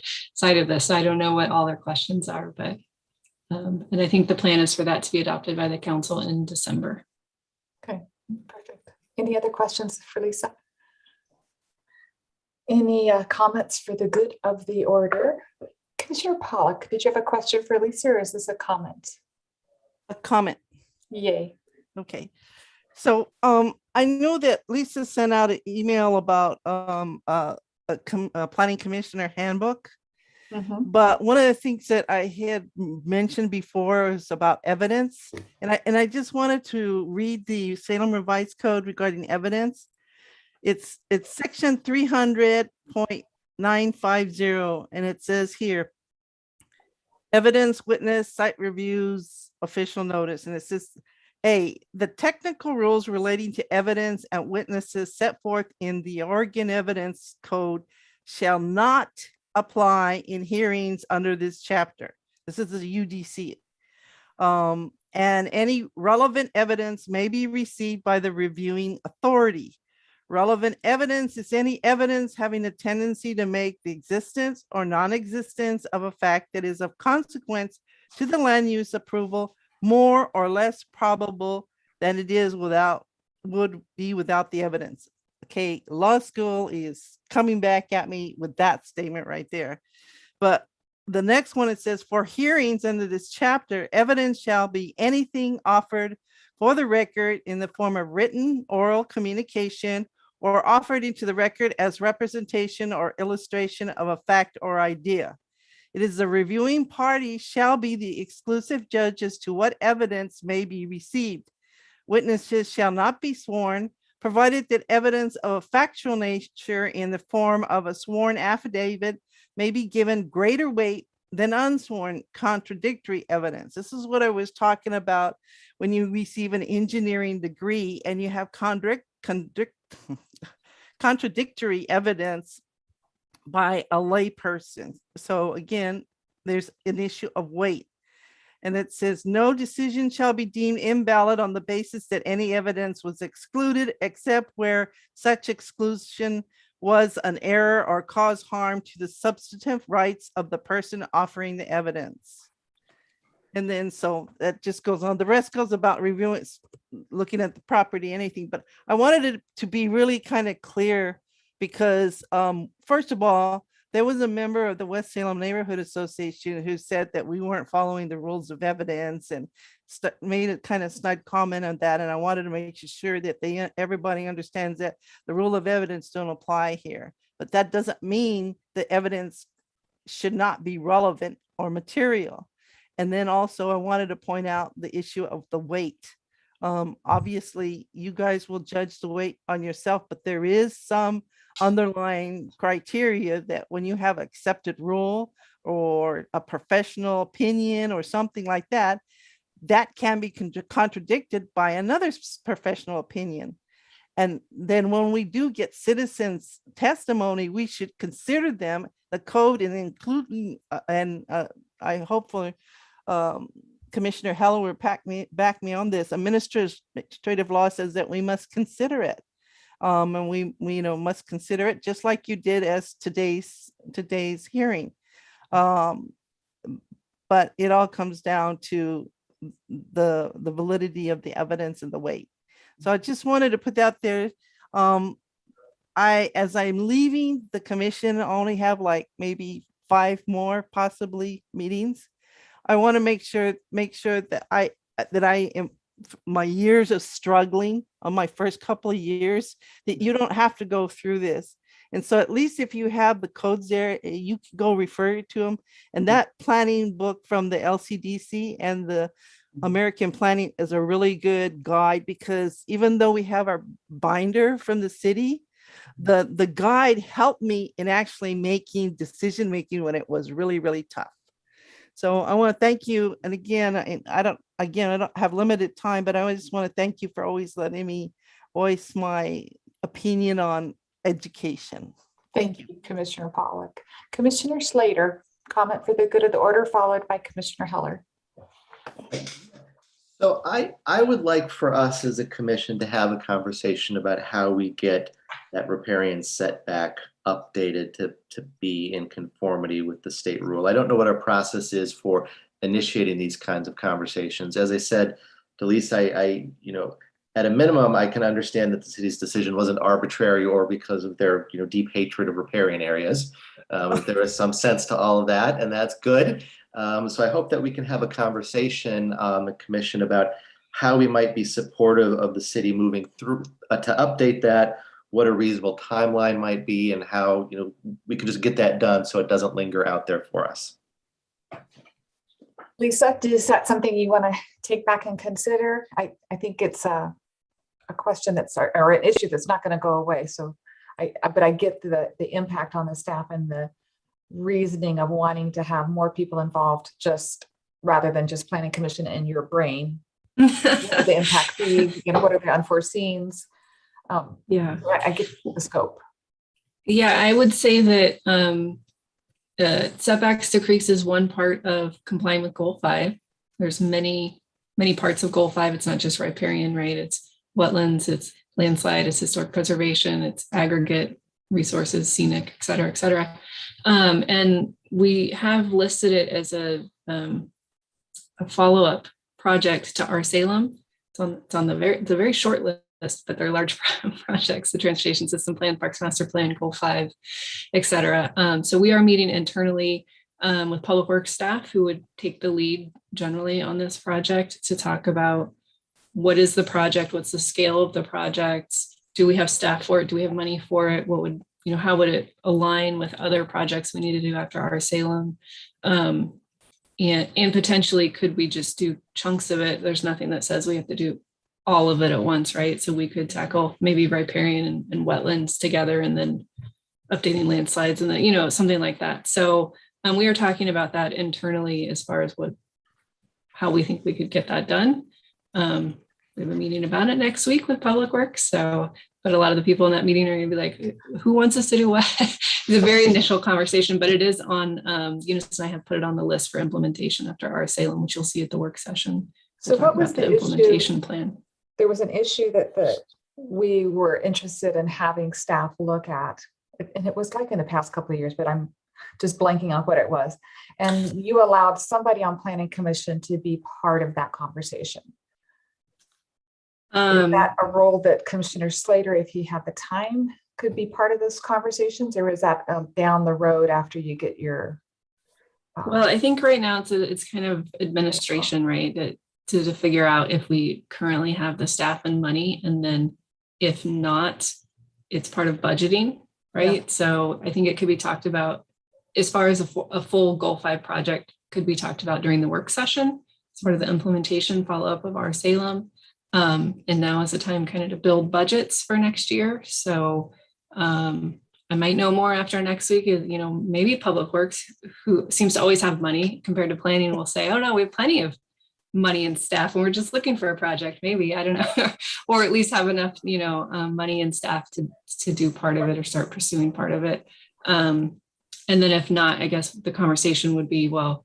of this. So I don't know what all their questions are, but and I think the plan is for that to be adopted by the council in December. Okay, perfect. Any other questions for Lisa? Any comments for the good of the order? Commissioner Pollock, did you have a question for Lisa, or is this a comment? A comment. Yay. Okay. So I know that Lisa sent out an email about a planning commissioner handbook. But one of the things that I had mentioned before was about evidence. And I just wanted to read the Salem Revised Code regarding evidence. It's section 300.950, and it says here, evidence, witness, site reviews, official notice. And it says, A, the technical rules relating to evidence and witnesses set forth in the Oregon Evidence Code shall not apply in hearings under this chapter. This is the UDC. And any relevant evidence may be received by the reviewing authority. Relevant evidence is any evidence having a tendency to make the existence or non-existence of a fact that is of consequence to the land use approval more or less probable than it is would be without the evidence. Okay, law school is coming back at me with that statement right there. But the next one, it says, for hearings under this chapter, evidence shall be anything offered for the record in the form of written, oral communication, or offered into the record as representation or illustration of a fact or idea. It is the reviewing party shall be the exclusive judge as to what evidence may be received. Witnesses shall not be sworn, provided that evidence of a factual nature in the form of a sworn affidavit may be given greater weight than unsworn contradictory evidence. This is what I was talking about when you receive an engineering degree and you have contradictory evidence by a lay person. So again, there's an issue of weight. And it says, no decision shall be deemed invalid on the basis that any evidence was excluded, except where such exclusion was an error or caused harm to the substantive rights of the person offering the evidence. And then, so that just goes on. The rest goes about reviewing, looking at the property, anything. But I wanted it to be really kind of clear because, first of all, there was a member of the West Salem Neighborhood Association who said that we weren't following the rules of evidence and made a kind of snide comment on that. And I wanted to make sure that everybody understands that the rule of evidence don't apply here. But that doesn't mean the evidence should not be relevant or material. And then also I wanted to point out the issue of the weight. Obviously, you guys will judge the weight on yourself, but there is some underlying criteria that when you have accepted rule or a professional opinion or something like that, that can be contradicted by another professional opinion. And then when we do get citizens' testimony, we should consider them, the code, and including, I hopefully Commissioner Heller will back me on this. Administrative law says that we must consider it. And we must consider it just like you did as today's hearing. But it all comes down to the validity of the evidence and the weight. So I just wanted to put that there. As I'm leaving the commission, I only have like maybe 5 more possibly meetings. I want to make sure that I am, my years of struggling on my first couple of years, that you don't have to go through this. And so at least if you have the codes there, you can go refer to them. And that planning book from the LCDC and the American Planning is a really good guide, because even though we have our binder from the city, the guide helped me in actually making decision making when it was really, really tough. So I want to thank you. And again, I don't have limited time, but I just want to thank you for always letting me voice my opinion on education. Thank you, Commissioner Pollock. Commissioner Slater, comment for the good of the order, followed by Commissioner Heller. So I would like for us as a commission to have a conversation about how we get that riparian setback updated to be in conformity with the state rule. I don't know what our process is for initiating these kinds of conversations. As I said, Delise, I at a minimum, I can understand that the city's decision wasn't arbitrary or because of their deep hatred of riparian areas. There is some sense to all of that, and that's good. So I hope that we can have a conversation on the commission about how we might be supportive of the city moving through to update that, what a reasonable timeline might be, and how we can just get that done so it doesn't linger out there for us. Lisa, is that something you want to take back and consider? I think it's a question or an issue that's not going to go away. So but I get the impact on the staff and the reasoning of wanting to have more people involved, just rather than just planning commission in your brain. The impact fee, what are the unforeseens? Yeah, I get the scope. Yeah, I would say that setbacks to creeks is one part of complying with Goal 5. There's many parts of Goal 5. It's not just riparian, right? It's wetlands, it's landslide, it's historic preservation, it's aggregate resources, scenic, et cetera, et cetera. And we have listed it as a follow-up project to our Salem. It's on the very short list, but they're large projects: the transportation system plan, parks master plan, Goal 5, et cetera. So we are meeting internally with public works staff who would take the lead generally on this project to talk about what is the project, what's the scale of the project, do we have staff for it, do we have money for it, what would how would it align with other projects we need to do after our Salem, and potentially could we just do chunks of it? There's nothing that says we have to do all of it at once, right? So we could tackle maybe riparian and wetlands together, and then updating landslides, and then something like that. So we are talking about that internally as far as how we think we could get that done. We have a meeting about it next week with Public Works. So, but a lot of the people in that meeting are going to be like, who wants us to do what? It's a very initial conversation, but it is on, Eunice and I have put it on the list for implementation after our Salem, which you'll see at the work session. So what was the implementation plan? There was an issue that we were interested in having staff look at, and it was like in the past couple of years, but I'm just blanking on what it was. And you allowed somebody on Planning Commission to be part of that conversation. Is that a role that Commissioner Slater, if he had the time, could be part of those conversations, or is that down the road after you get your? Well, I think right now it's kind of administration, right? That to figure out if we currently have the staff and money, and then if not, it's part of budgeting, right? Yeah. So I think it could be talked about as far as a full Goal 5 project could be talked about during the work session as part of the implementation follow-up of our Salem. And now is the time kind of to build budgets for next year. So I might know more after next week. Maybe Public Works, who seems to always have money compared to planning, will say, oh no, we have plenty of money and staff and we're just looking for a project. Maybe, I don't know, or at least have enough, money and staff to do part of it or start pursuing part of it. And then if not, I guess the conversation would be, well,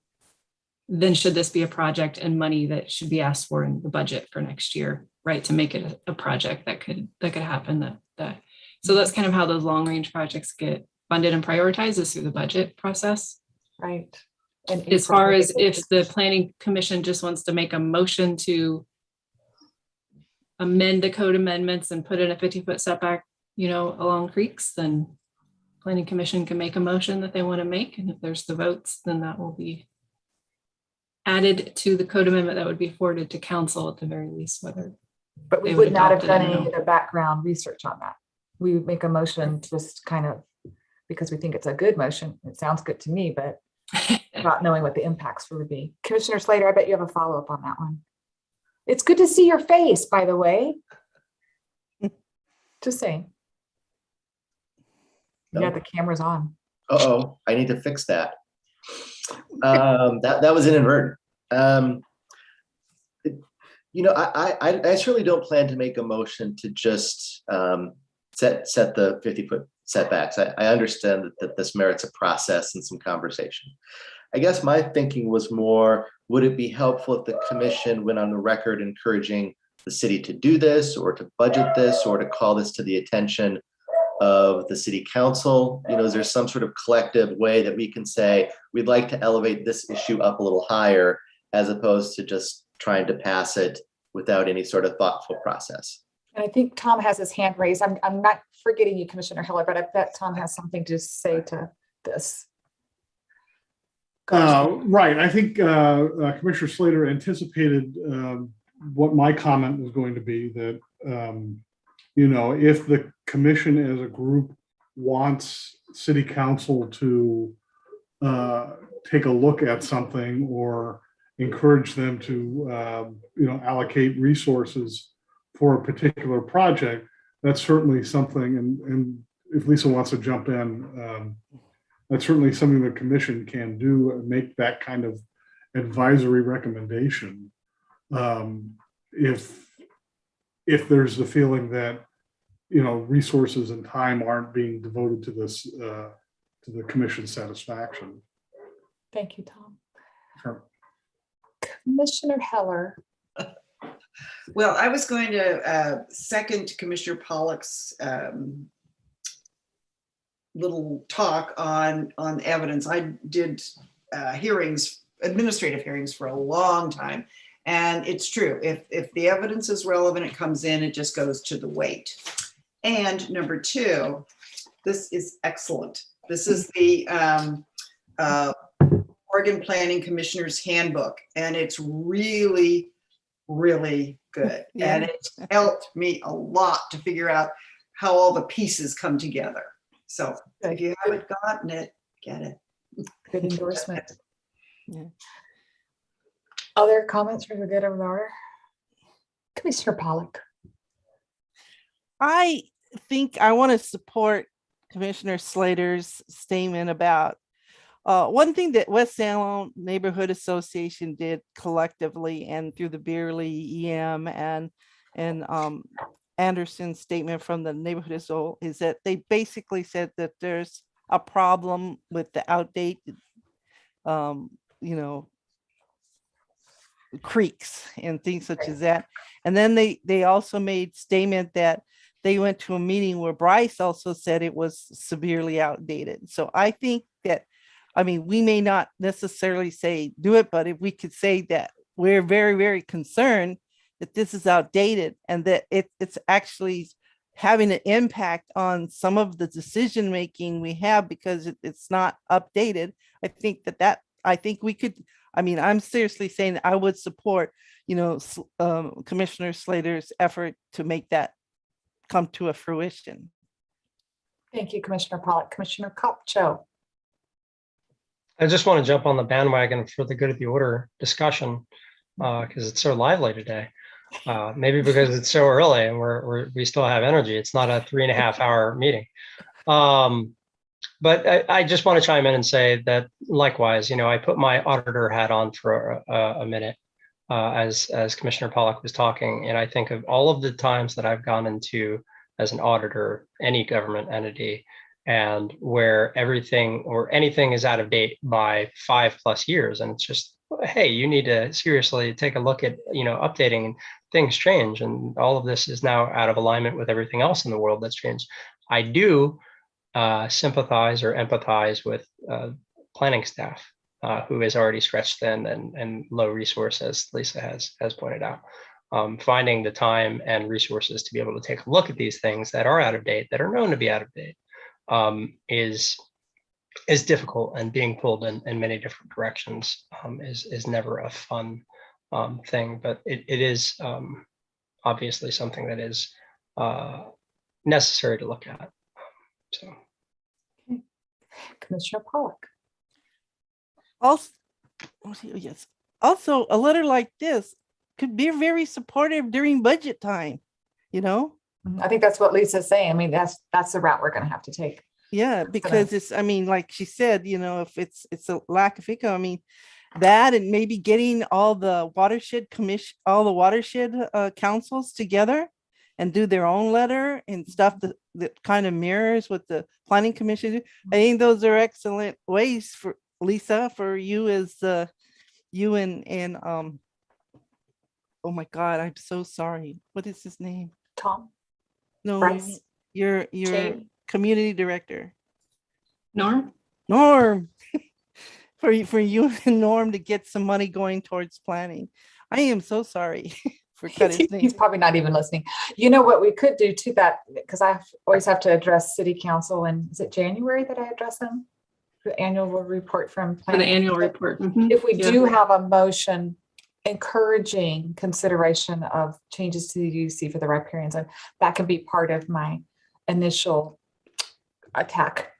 then should this be a project and money that should be asked for in the budget for next year, right? To make it a project that could happen. So that's kind of how those long range projects get funded and prioritized, is through the budget process. Right. As far as if the planning commission just wants to make a motion to amend the code amendments and put in a 50-foot setback, along creeks, then planning commission can make a motion that they want to make. And if there's the votes, then that will be added to the code amendment that would be forwarded to council at the very least, whether. But we they would not have adopt it done or any not. of the background research on that. We would make a motion just kind of because we think it's a good motion. It sounds good to me, but not knowing what the impacts would be. Commissioner Slater, I bet you have a follow-up on that one. It's good to see your face, by the way. Just saying. Yeah, the camera's on. Uh-oh, I need to fix that. That was inadvertent. I certainly don't plan to make a motion to just set the 50-foot setbacks. I understand that this merits a process and some conversation. I guess my thinking was more, would it be helpful if the commission went on the record encouraging the city to do this or to budget this or to call this to the attention of the city council? Is there some sort of collective way that we can say, we'd like to elevate this issue up a little higher as opposed to just trying to pass it without any sort of thoughtful process? And I think Tom has his hand raised. I'm not forgetting you, Commissioner Heller, but I bet Tom has something to say to this. Right. I think Commissioner Slater anticipated what my comment was going to be, that, if the commission as a group wants city council to take a look at something or encourage them to, allocate resources for a particular project, that's certainly something, and if Lisa wants to jump in, that's certainly something the commission can do and make that kind of advisory recommendation. If there's the feeling that, resources and time aren't being devoted to this, to the commission's satisfaction. Thank you, Tom. Sure. Commissioner Heller. Well, I was going to second Commissioner Pollack's little talk on evidence. I did administrative hearings for a long time. And it's true, if the evidence is relevant, it comes in, it just goes to the weight. And number two, this is excellent. This is the Oregon Planning Commissioner's Handbook, and it's really, really good. Yeah. And it's helped me a lot to figure out how all the pieces come together. So if you haven't gotten it, get it. Good endorsement. Yeah. Other comments for the good of the order? Commissioner Pollack. I think I want to support Commissioner Slater's statement about one thing that West Salem Neighborhood Association did collectively and through the Beerley EM and Anderson's statement from the neighborhood as whole is that they basically said that there's a problem with the outdated, creeks and things such as that. And then they also made statement that they went to a meeting where Bryce also said it was severely outdated. So I think that, we may not necessarily say do it, but if we could say that we're very, very concerned that this is outdated and that it's actually having an impact on some of the decision making we have because it's not updated. I think I think we could, I'm seriously saying that I would support, Commissioner Slater's effort to make that come to a fruition. Thank you, Commissioner Pollack. Commissioner Kopcho. I just want to jump on the bandwagon for the good of the order discussion because it's so lively today. Maybe because it's so early and we still have energy. It's not a 3.5 hour meeting. But I just want to chime in and say that likewise, I put my auditor hat on for a minute as Commissioner Pollack was talking. And I think of all of the times that I've gone into as an auditor, any government entity, and where everything or anything is out of date by 5+ years. And it's just, hey, you need to seriously take a look at, updating. Things change. And all of this is now out of alignment with everything else in the world that's changed. I do sympathize or empathize with planning staff who is already stretched thin and low resource, as Lisa has pointed out. Finding the time and resources to be able to take a look at these things that are out of date, that are known to be out of date, is difficult, and being pulled in many different directions is never a fun thing, but it is obviously something that is necessary to look at. So, Commissioner Pollock. Also, yes. Also, a letter like this could be very supportive during budget time, you know? I think that's what Lisa's saying. I mean, that's the route we're going to have to take. Yeah, because it's, I mean, like she said, you know, if it's a lack of income, I mean, that and maybe getting all the watershed councils together and do their own letter and stuff that kind of mirrors what the planning commission. I think those are excellent ways for Lisa, for you as you and oh my God, I'm so sorry. What is his name? Tom? No, Bryce? your Jane? community director. Norm? Norm. for you and Norm to get some money going towards planning. I am so sorry for cutting things. He's probably not even listening. You know what we could do to that, because I always have to address city council, and is it January that I address them? The annual report from For the planning. annual report. If we Yeah. do have a motion encouraging consideration of changes to the UC for the riparians, and that can be part of my initial attack.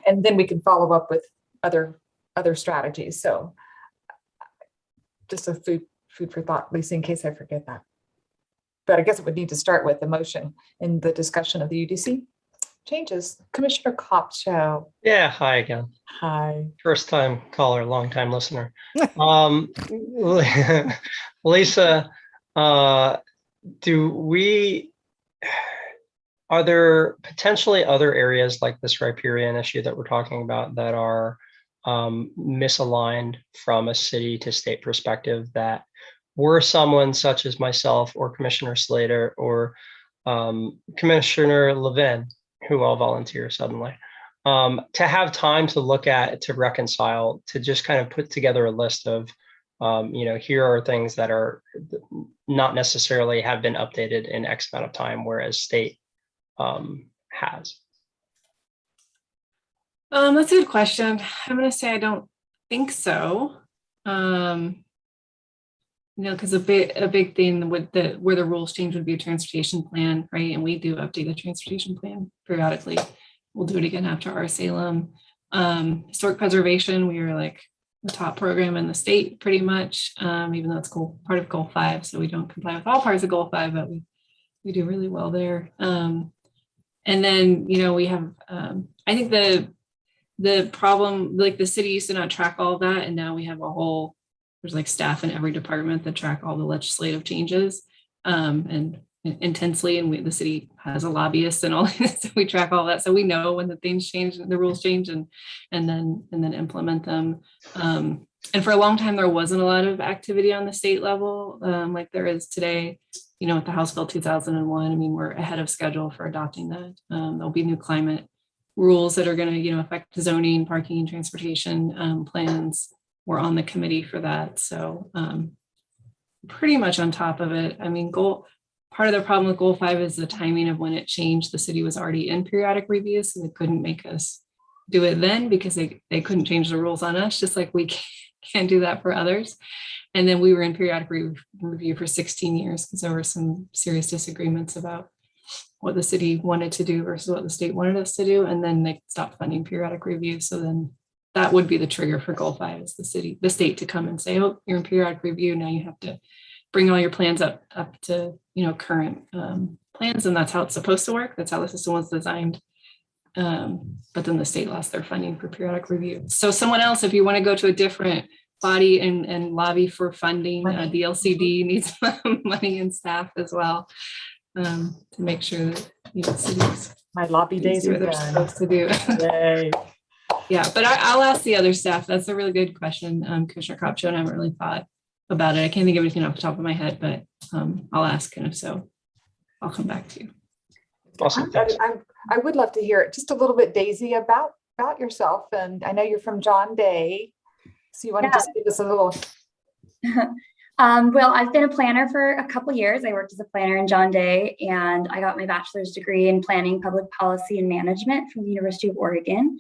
And then we can follow up with other strategies. So just a food for thought, Lisa, in case I forget that. But I guess it would need to start with the motion in the discussion of the UDC changes. Commissioner Kopcho. yeah, hi again. Hi. First time caller, long time listener. Lisa, are there potentially other areas like this riparian issue that we're talking about that are misaligned from a city to state perspective, that were someone such as myself or Commissioner Slater or Commissioner Levin, who all volunteer suddenly, to have time to look at, to reconcile, to just kind of put together a list of, here are things that are not necessarily have been updated in X amount of time, whereas state has? That's a good question. I'm going to say I don't think so. Because a big thing with where the rules change would be a transportation plan, right? And we do update the transportation plan periodically. We'll do it again after our Salem. Historic preservation, we are like the top program in the state pretty much, even though it's part of Goal 5. So we don't comply with all parts of Goal 5, but we do really well there. And then, we have, I think the problem, like the city used to not track all of that. And now we have there's like staff in every department that track all the legislative changes and intensely. And the city has a lobbyist and all this, so we track all that. So we know when the things change, the rules change and then implement them. And for a long time, there wasn't a lot of activity on the state level like there is today. With the House Bill 2001, I mean, we're ahead of schedule for adopting that. There'll be new climate rules that are going to, affect zoning, parking, transportation plans. We're on the committee for that. So pretty much on top of it. I mean, part of the problem with Goal 5 is the timing of when it changed. The city was already in periodic reviews, so they couldn't make us do it then because they couldn't change the rules on us, just like we can't do that for others. And then we were in periodic review for 16 years because there were some serious disagreements about what the city wanted to do versus what the state wanted us to do. And then they stopped funding periodic review. So then that would be the trigger for Goal 5 is the state to come and say, oh, you're in periodic review. Now you have to bring all your plans up to, current plans. And that's how it's supposed to work. That's how the system was designed. But then the state lost their funding for periodic review. So someone else, if you want to go to a different body and lobby for funding, the LCD needs money and staff as well to make sure that cities. My lobby days are they're done. supposed to do. Yay. Yeah, but I'll ask the other staff. That's a really good question. Commissioner Kopcho and I haven't really thought about it. I can't think of anything off the top of my head, but I'll ask, and if so, I'll come back to you. Awesome. I would love to hear just a little bit, Daisy, about yourself. And I know you're from John Day. So you want to just give us a little, Well, I've been a planner for a couple years. I worked as a planner in John Day, and I got my bachelor's degree in planning, public policy, and management from the University of Oregon.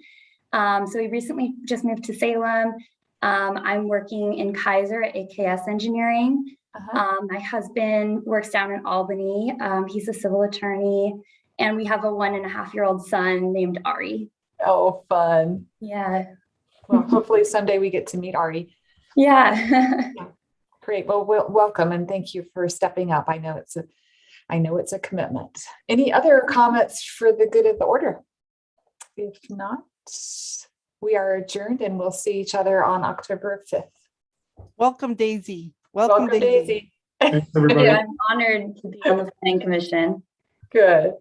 So we recently just moved to Salem. I'm working in Kaiser at AKS Engineering. My husband works down in Albany. He's a civil attorney, and we have a 1.5-year-old son named Ari. oh, fun. Yeah. Well, hopefully someday we get to meet Ari. Yeah. Great. Well, welcome and thank you for stepping up. I know it's a commitment. Any other comments for the good of the order? If not, we are adjourned and we'll see each other on October 5th. Welcome, Daisy. Welcome, Daisy. Thanks, everybody. I'm honored to be on the planning commission. Good.